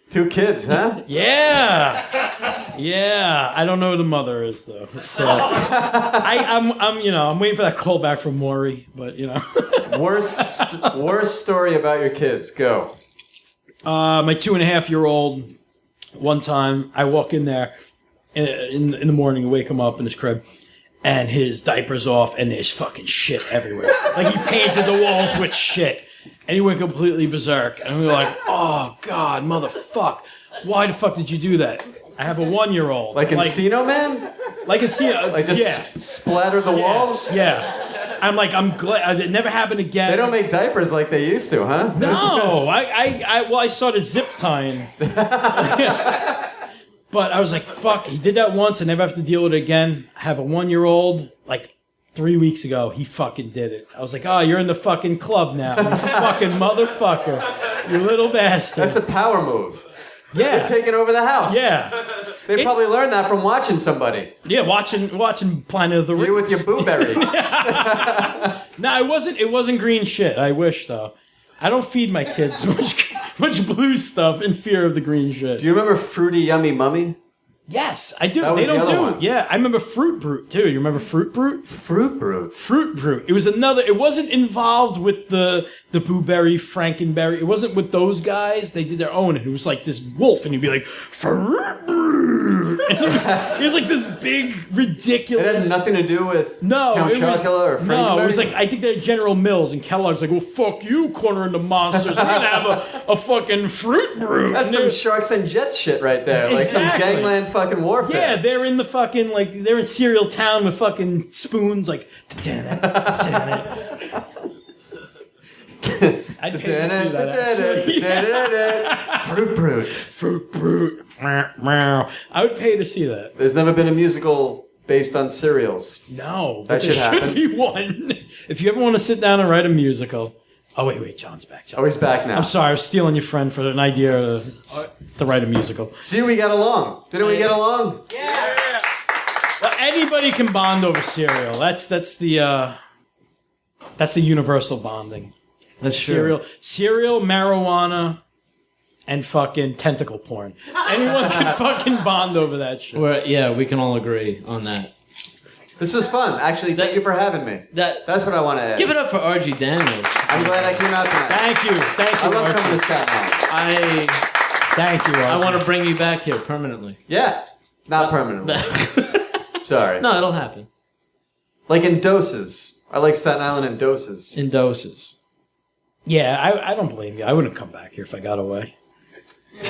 2 kids, huh? Yeah. Yeah. I don't know who the mother is though. It's I'm waiting for that call back from Maury, but Worst story about your kids. Go. My 2.5-year-old. One time, I walk in there in the morning, wake him up in his crib, and his diaper's off, and there's fucking shit everywhere. Like he painted the walls with shit, and he went completely berserk. And we were like, "Oh God, motherfuck! Why the fuck did you do that?" I have a 1-year-old, Like Encino Man? like Encino, Like just splatter the walls? Yeah. I'm glad it never happened again. They don't make diapers like they used to, huh? No, I started zip tying. But I was like, fuck, he did that once, I never have to deal with it again. I have a 1-year-old, like 3 weeks ago, he fucking did it. I was like, oh, you're in the fucking club now, you fucking motherfucker. You little bastard. That's a power move. Yeah. They're taking over the house. Yeah. They probably learned that from watching somebody. Yeah, watching Planet of the Apes. You with your booberry. No, it wasn't green shit. I wish though. I don't feed my kids much blue stuff in fear of the green shit. Do you remember Fruity Yummy Mummy? Yes, I do. That was They don't the other do. one. Yeah, I remember Fruit Brute too. You remember Fruit Brute? Fruit Brute. Fruit Brute. It was another. It wasn't involved with the Blueberry Frankenberry. It wasn't with those guys. They did their own, and it was like this wolf, and you'd be like Fruit Brute. And it was like this big, ridiculous. It had nothing to do with No, Count it was Chocula or Frankenberry? no. It was like I think they're General Mills, and Kellogg's like, well, fuck you, cornering the monsters. We're gonna have a fucking Fruit Brute. That's And some they're- Sharks and Jets shit right there. Like some Exactly. gangland fucking warfare. Yeah, they're in the fucking, like, they're in Cereal Town with fucking spoons, like, I'd pay to see that, actually. Fruit Brute. Fruit Brute. I would pay to see that. There's never been a musical based on cereals. No, That but there should should happen. be one. If you ever want to sit down and write a musical. Oh, wait, John's back. Oh, he's back now. I'm sorry, I was stealing your friend for an idea to write a musical. See, we got along. Didn't we get along? Well, anybody can bond over cereal. That's the universal bonding. That's true. Cereal, marijuana, and fucking tentacle porn. Anyone can fucking bond over that shit. We can all agree on that. This was fun. Actually, thank you for having me. That's what I want to add. Give it up for RG Daniels. I'm glad I came out tonight. Thank you, I love Archie. coming to Staten Island. Thank you, Archie. I want to bring you back here permanently. Yeah. Not permanently. Sorry. No, it'll happen. Like in doses. I like Staten Island in doses. In doses. Yeah, I don't blame you. I wouldn't come back here if I got away.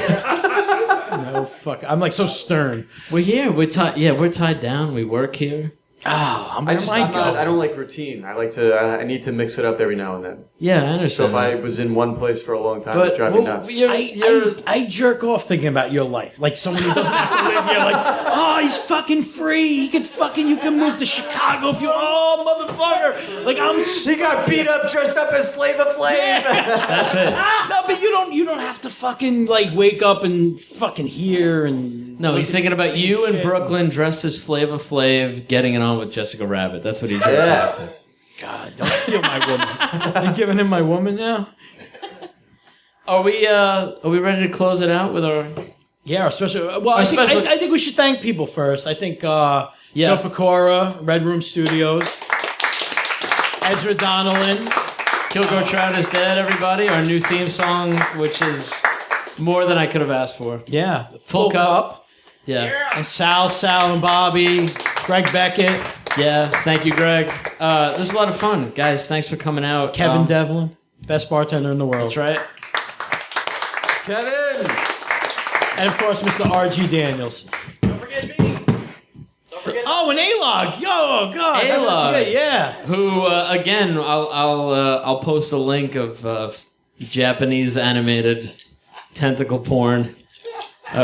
No, fuck. I'm like so stern. We're here. We're tied. Yeah, we're tied down. We work here. Oh, I don't like routine. I need to mix it up every now and then. Yeah, I So understand. if I was in one place for a long time, But it'd drive me nuts. I jerk off thinking about your life. Like someone who doesn't have to live here. Like, oh, he's fucking free. You can move to Chicago if you. Oh, motherfucker. Like He got beat up, dressed up as Flavor Flav. That's it. No, but you don't have to fucking like wake up and fucking hear and. No, he's thinking about you in shit. Brooklyn, dressed as Flavor Flav, getting it on with Jessica Rabbit. That's what he jerks Yeah. off to. God, don't steal my woman. You giving him my woman now? Are we ready to close it out with our? Yeah, our special. Well, I think we should thank people first. I think Joe Pecora, Red Room Studios, Ezra Donnellan, Kilgore Trout is Dead, everybody. Our new theme song, which is more than I could have asked for. yeah, Full Cup. Yeah. and Sal and Bobby, Greg Beckett, Yeah. Thank you, Greg. This is a lot of fun, guys. Thanks for coming out. Kevin Devlin, best bartender in the world. That's right. Kevin! And of course, Mr. R.G. Daniels. Don't forget me. Don't forget Oh, and A-Log. Yo, God. A-Log. Yeah. Who again? I'll post a link of Japanese animated tentacle porn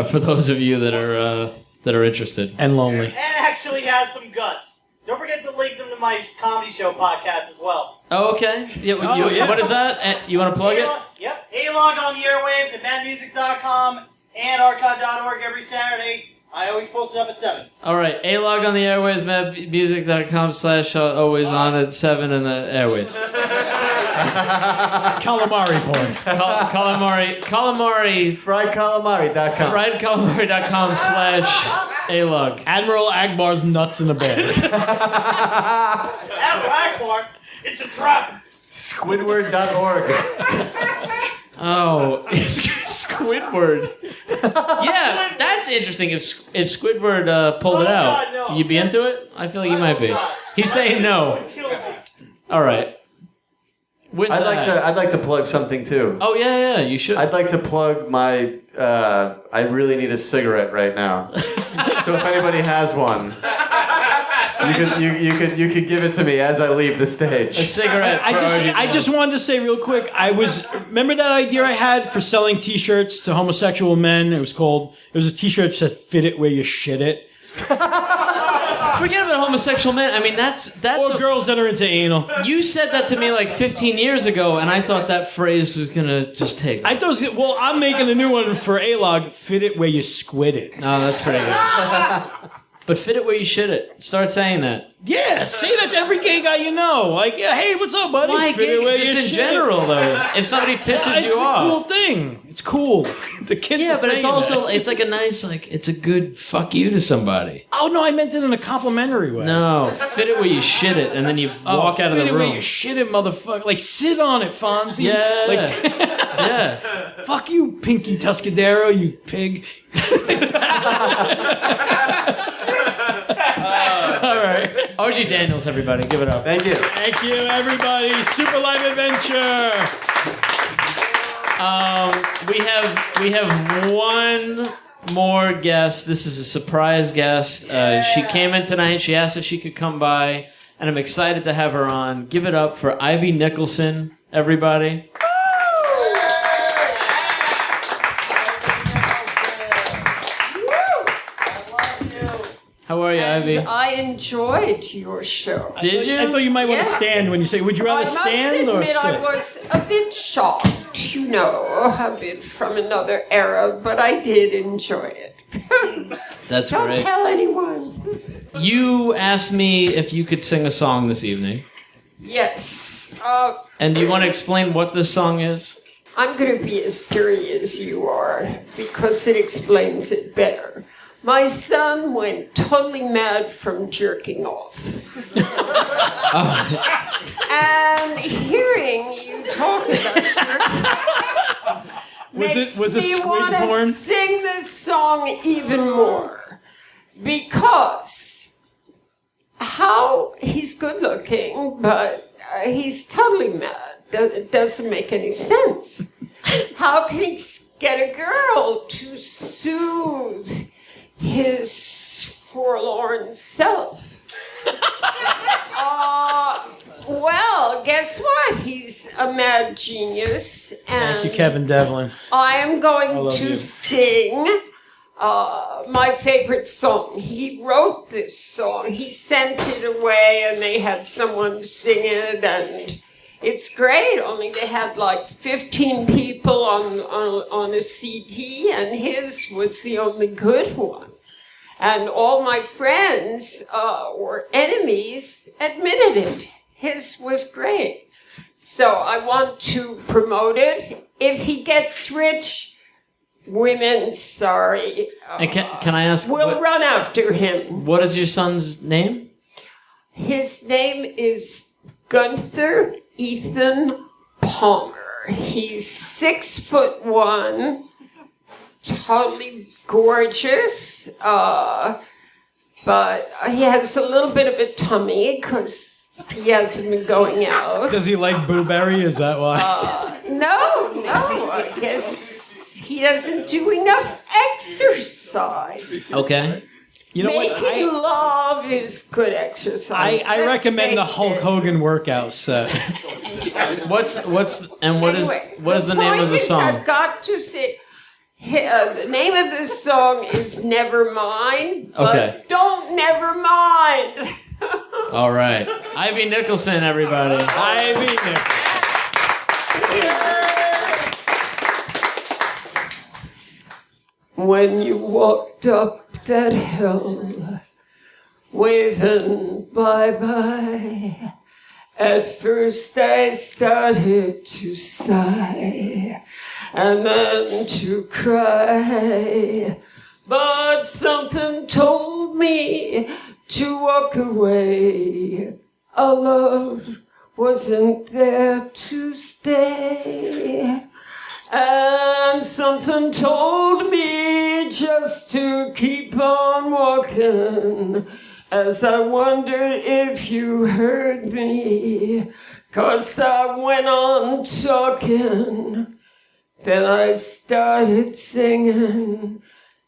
for those of you that are interested. And lonely. and actually has some guts. Don't forget to link them to my comedy show podcast as well. Oh, okay. Yeah, yeah. What is that? You want to plug it? Yep. A-Log on the airwaves at madmusic.com and archive.org every Saturday. I always post it up at 7. All right. A-Log on the airways, madmusic.com/always on at 7 in the airways. Calamari porn. Calamari. FriedCalamari.com. FriedCalamari.com/A-Log. Admiral Akbar's nuts in a bag. Admiral Akbar, it's a trap. Squidward.org. Oh, Squidward. Yeah, that's interesting. If Squidward pulled it Oh, out, God, no. you'd be into it? I feel like you might be. God. He's saying no. Kill me. All right. With I'd like to plug something too. Oh yeah, you should. I'd like to plug my. I really need a cigarette right now. So if anybody has one, you could give it to me as I leave the A stage. cigarette. I just wanted to say real quick. Remember that idea I had for selling T-shirts to homosexual men. It was a T-shirt that fit it where you shit it. Forget about homosexual men. I mean, that's Or girls that are into anal. You said that to me like 15 years ago, and I thought that phrase was gonna just take. I thought, I'm making a new one for A-Log. Fit it where you squid it. Oh, that's pretty good. But fit it where you should it. Start saying that. Yeah, say that to every gay guy you know. Like, yeah, hey, what's up, buddy? Why Fit it where gay? you Just in should. general, though. If somebody pisses It's you a off. cool thing. It's cool. The kids Yeah, are but saying it's also, that. it's like a nice, like, it's a good fuck you to somebody. Oh, no, I meant it in a complimentary way. No, fit it where you shit it, and then you walk out of fit the it where room. you shit it, motherfucker. Like, sit on it, Fonzie. Yeah. Like, Yeah. fuck you, Pinky Tuscadero, you pig. All right. R.G. Daniels, everybody, give it up. Thank you. Thank you, everybody. Super Live Adventure. We have one more guest. This is a surprise guest. She came in tonight. She asked if she could come by, and I'm excited to have her on. Give it up for Ivy Nicholson, everybody. How are you, Ivy? I enjoyed your show. Did you? I thought you might want to Yes. stand when you say, would you I rather must stand or admit, I sit? was a bit shocked, a bit from another era, but I did enjoy it. That's Don't great. tell anyone. You asked me if you could sing a song this evening. Yes, And do you want to explain what this song is? I'm going to be as dirty as you are because it explains it better. My son went totally mad from jerking off. And hearing you talk about jerking Was it makes me squid want porn? to sing this song even more because how he's good looking, but he's totally mad. It doesn't make any sense. How can he get a girl to soothe his forlorn self? Well, guess what? He's a mad genius, and Thank you, Kevin Devlin. I am going love to you. sing my favorite song. He wrote this song. He sent it away, and they had someone sing it, and it's great. Only they had like 15 people on a CD, and his was the only good one. And all my friends or enemies admitted it. His was great. So I want to promote it. If he gets rich, women, sorry, And can I ask, will run after him. what is your son's name? His name is Gunther Ethan Palmer. He's 6'1", totally gorgeous, but he has a little bit of a tummy because he hasn't been going out. Does he like blueberry? Is that why? No, I guess he doesn't do enough exercise. Okay. You know what? Making love is good exercise. I Let's recommend the face Hulk it. Hogan workout set. What is the name of the point is song? I've got to say, the name of this song is Never Mind, but Okay. don't never mind. All right. Ivy Nicholson, everybody. Ivy Nicholson. When you walked up that hill, waving bye-bye, at first I started to sigh and then to cry, but something told me to walk away. Our love wasn't there to stay. And something told me just to keep on walking, as I wondered if you heard me, 'cause I went on talking. Then I started singing,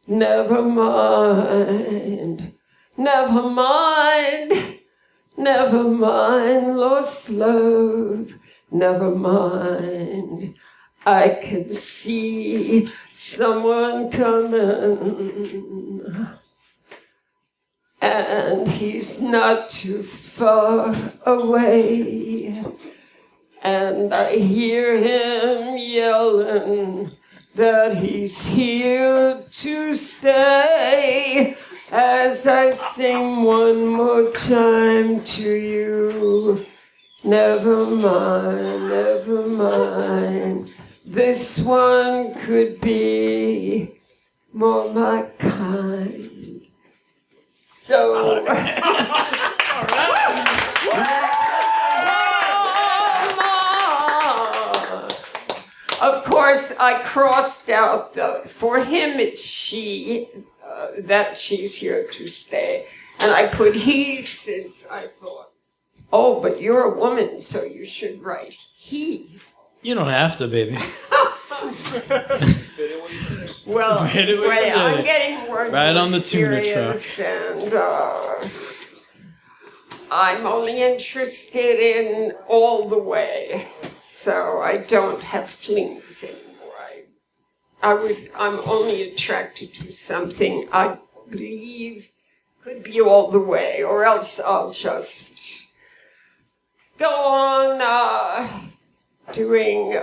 never mind, never mind, never mind, lost love, never mind. I can see someone coming, and he's not too far away. And I hear him yelling that he's here to stay. As I sing one more time to you, never mind. This one could be more my kind. So. Of course, I crossed out for him it's she, that she's here to stay. And I put he since I thought, oh, but you're a woman, so you should write he. You don't have to, baby. Well, wait, I'm getting more right on the tuna truck. And I'm only interested in all the way, so I don't have flings anymore. I'm only attracted to something I believe could be all the way, or else I'll just go on doing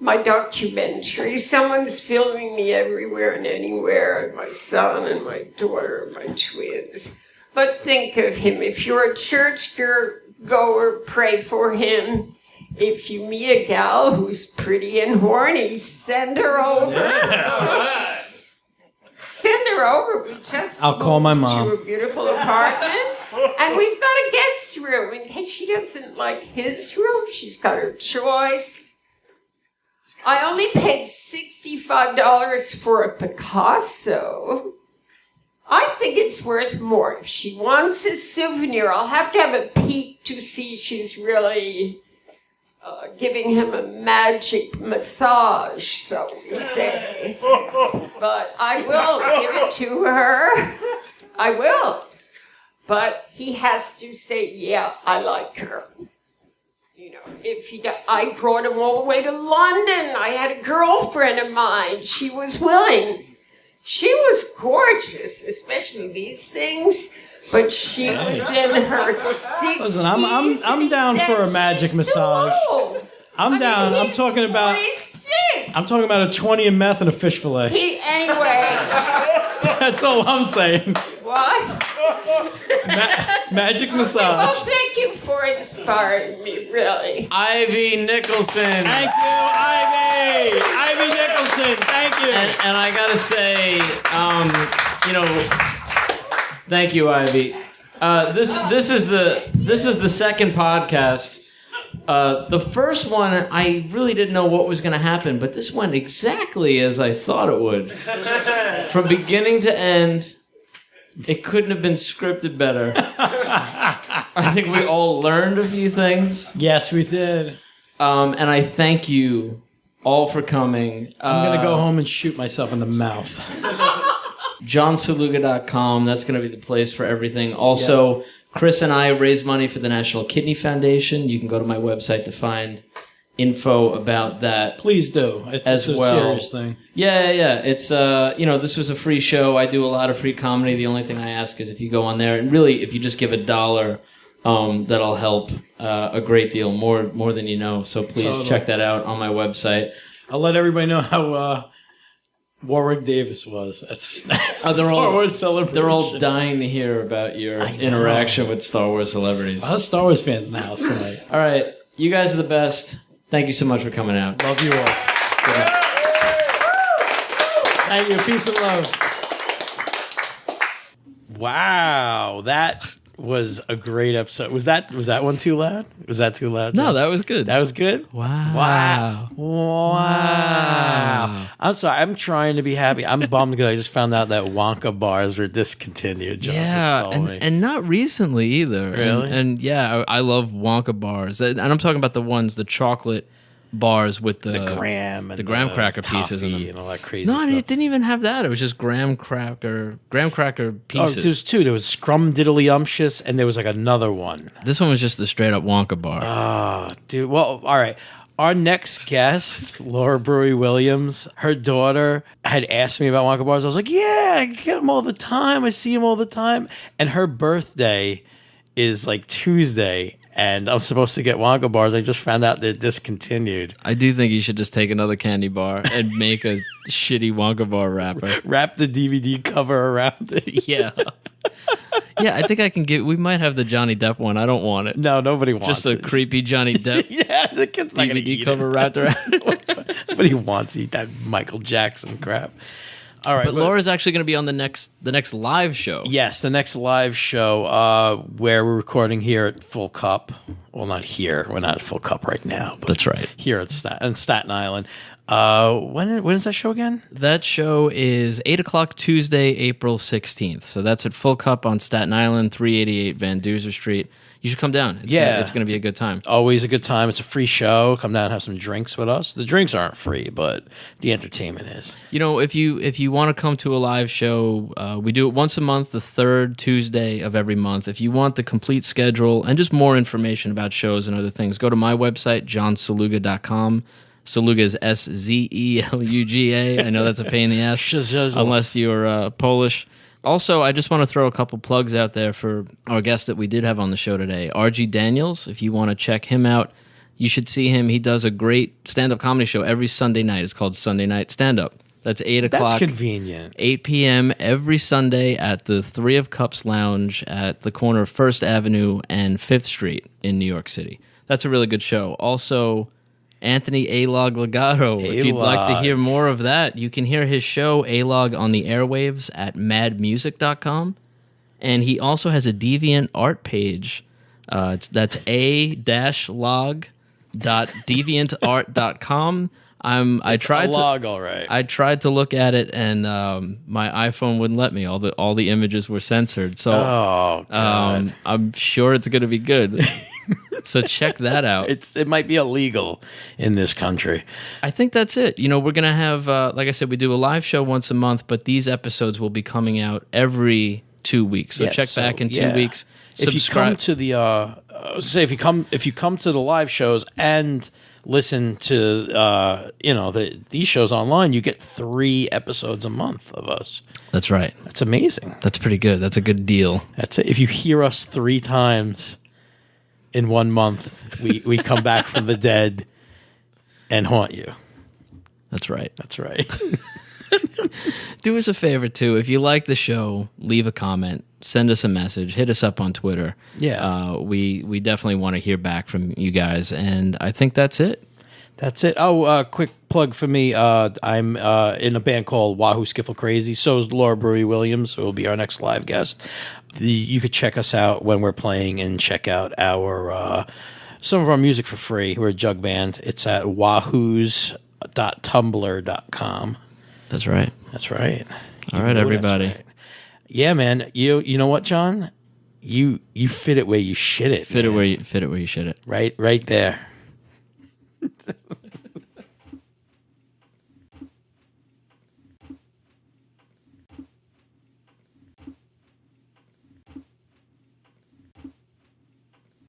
my documentary. Someone's filming me everywhere and anywhere, my son and my daughter, my twins. But think of him. If you're a church goer, pray for him. If you meet a gal who's pretty and horny, send her over. Yeah. Send her over. I'll call my mom. To a beautiful apartment. And we've got a guest room. In case she doesn't like his room, she's got her choice. I only paid $65 for a Picasso. I think it's worth more. If she wants a souvenir, I'll have to have a peek to see she's really giving him a magic massage, so we say. But I will give it to her. I will. But he has to say, yeah, I like her. You know, I brought him all the way to London. I had a girlfriend of mine. She was willing. She was gorgeous, especially these things. But she was in her 60s. Listen, I'm down for a magic massage. I'm down. I'm talking about a 20 of meth and a fish fillet. Anyway. That's all I'm saying. What? Magic massage. Well, thank you for inspiring me, really. Ivy Nicholson. Thank you, Ivy. Ivy Nicholson. Thank you. And I gotta say, thank you, Ivy. This is the second podcast. The first one, I really didn't know what was going to happen, but this went exactly as I thought it would. From beginning to end, it couldn't have been scripted better. I think we all learned a few things. Yes, we did. And I thank you all for coming. I'm going to go home and shoot myself in the mouth. JohnSaluga.com. That's going to be the place for everything. Also, yep. Chris and I raise money for the National Kidney Foundation. You can go to my website to find info about that. Please do. It's a serious thing. Yeah. It's this was a free show. I do a lot of free comedy. The only thing I ask is if you go on there and really, if you just give $1, that'll help a great deal, more than you know. So please check that out on my website. I'll let everybody know how Warwick Davis was. That's Star Wars celebration. They're all dying to hear about your interaction with Star Wars celebrities. I have Star Wars fans in the house tonight. All right. You guys are the best. Thank you so much for coming out. Love you all. Thank you. Peace and love. Wow. That was a great episode. Was that one too loud? Was that too loud? No, that was good. That was good? Wow. I'm sorry. I'm trying to be happy. I'm bummed because I just found out that Wonka bars were discontinued. John just told me. And not recently either. Really? And I love Wonka bars. And I'm talking about the chocolate bars with the graham cracker pieces in them. And all that crazy stuff. No, it didn't even have that. It was just graham cracker pieces. Oh, there's two. There was Scrumdiddlyumptious, and there was like another one. This one was just the straight up Wonka bar. Oh, dude. Well, all right. Our next guest, Laura Brewery Williams, her daughter had asked me about Wonka bars. I was like, yeah, I get them all the time. I see them all the time. And her birthday is like Tuesday. and I'm supposed to get Wonka bars. I just found out they're discontinued. I do think you should just take another candy bar and make a shitty Wonka bar wrapper. Wrap the DVD cover around it. Yeah. Yeah, I think I can get. We might have the Johnny Depp one. I don't want it. No, nobody wants Just a it. creepy Johnny Depp Yeah, the kid's not gonna DVD eat cover wrapped around it. But he wants to eat that Michael Jackson crap. All right, But Laura's actually going to be on the next live show. Yes, the next live show where we're recording here at Full Cup. Well, not here. We're not at Full Cup right now. But That's right. Here at Staten Island. When is that show again? That show is 8 o'clock Tuesday, April 16th. So that's at Full Cup on Staten Island, 388 Van Duzer Street. You should come down. It's going to be a good time. Always a good time. It's a free show. Come down and have some drinks with us. The drinks aren't free, but the entertainment is. You know, if you want to come to a live show, we do it once a month, the third Tuesday of every month. If you want the complete schedule and just more information about shows and other things, go to my website, johnsaluga.com. Saluga is Seluga. I know that's a pain in the ass, unless you're Polish. Also, I just want to throw a couple plugs out there for our guest that we did have on the show today, R.G. Daniels. If you want to check him out, you should see him. He does a great stand-up comedy show every Sunday night. It's called Sunday Night Stand-Up. That's 8 o'clock. That's convenient. 8 p.m. every Sunday at the Three of Cups Lounge at the corner of 1st Avenue and 5th Street in New York City. That's a really good show. Also, Anthony A-Log LoGatto. If you'd like to hear more of that, you can hear his show, A-Log, on the airwaves at madmusic.com. And he also has a Deviant art page. That's a-log.deviantart.com. I tried log, all right. I tried to look at it, and my iPhone wouldn't let me. All the images were censored. So God. I'm sure it's going to be good. So check that out. It might be illegal in this country. I think that's it. You know, we're going to have, like I said, we do a live show once a month, but these episodes will be coming out every 2 weeks. So check back in 2 weeks. If you come to the if you come to the live shows and listen to these shows online, you get 3 episodes a month of us. That's right. That's amazing. That's pretty good. That's a good deal. That's it. If you hear us 3 times in 1 month, we come back from the dead and haunt you. That's right. That's right. Do us a favor, too. If you like the show, leave a comment, send us a message, hit us up on Twitter. Yeah. We definitely want to hear back from you guys, and I think that's it. That's it. Oh, quick plug for me. I'm in a band called Wahoo Skiffle Crazy. So is Laura Brewery Williams, who will be our next live guest. You could check us out when we're playing and check out our some of our music for free. We're a jug band. It's at wahoos.tumblr.com. That's right. That's right. All right, everybody. Right. Yeah, man. You know what, John? You fit it where you shit it. Fit it where you shit it. Right there.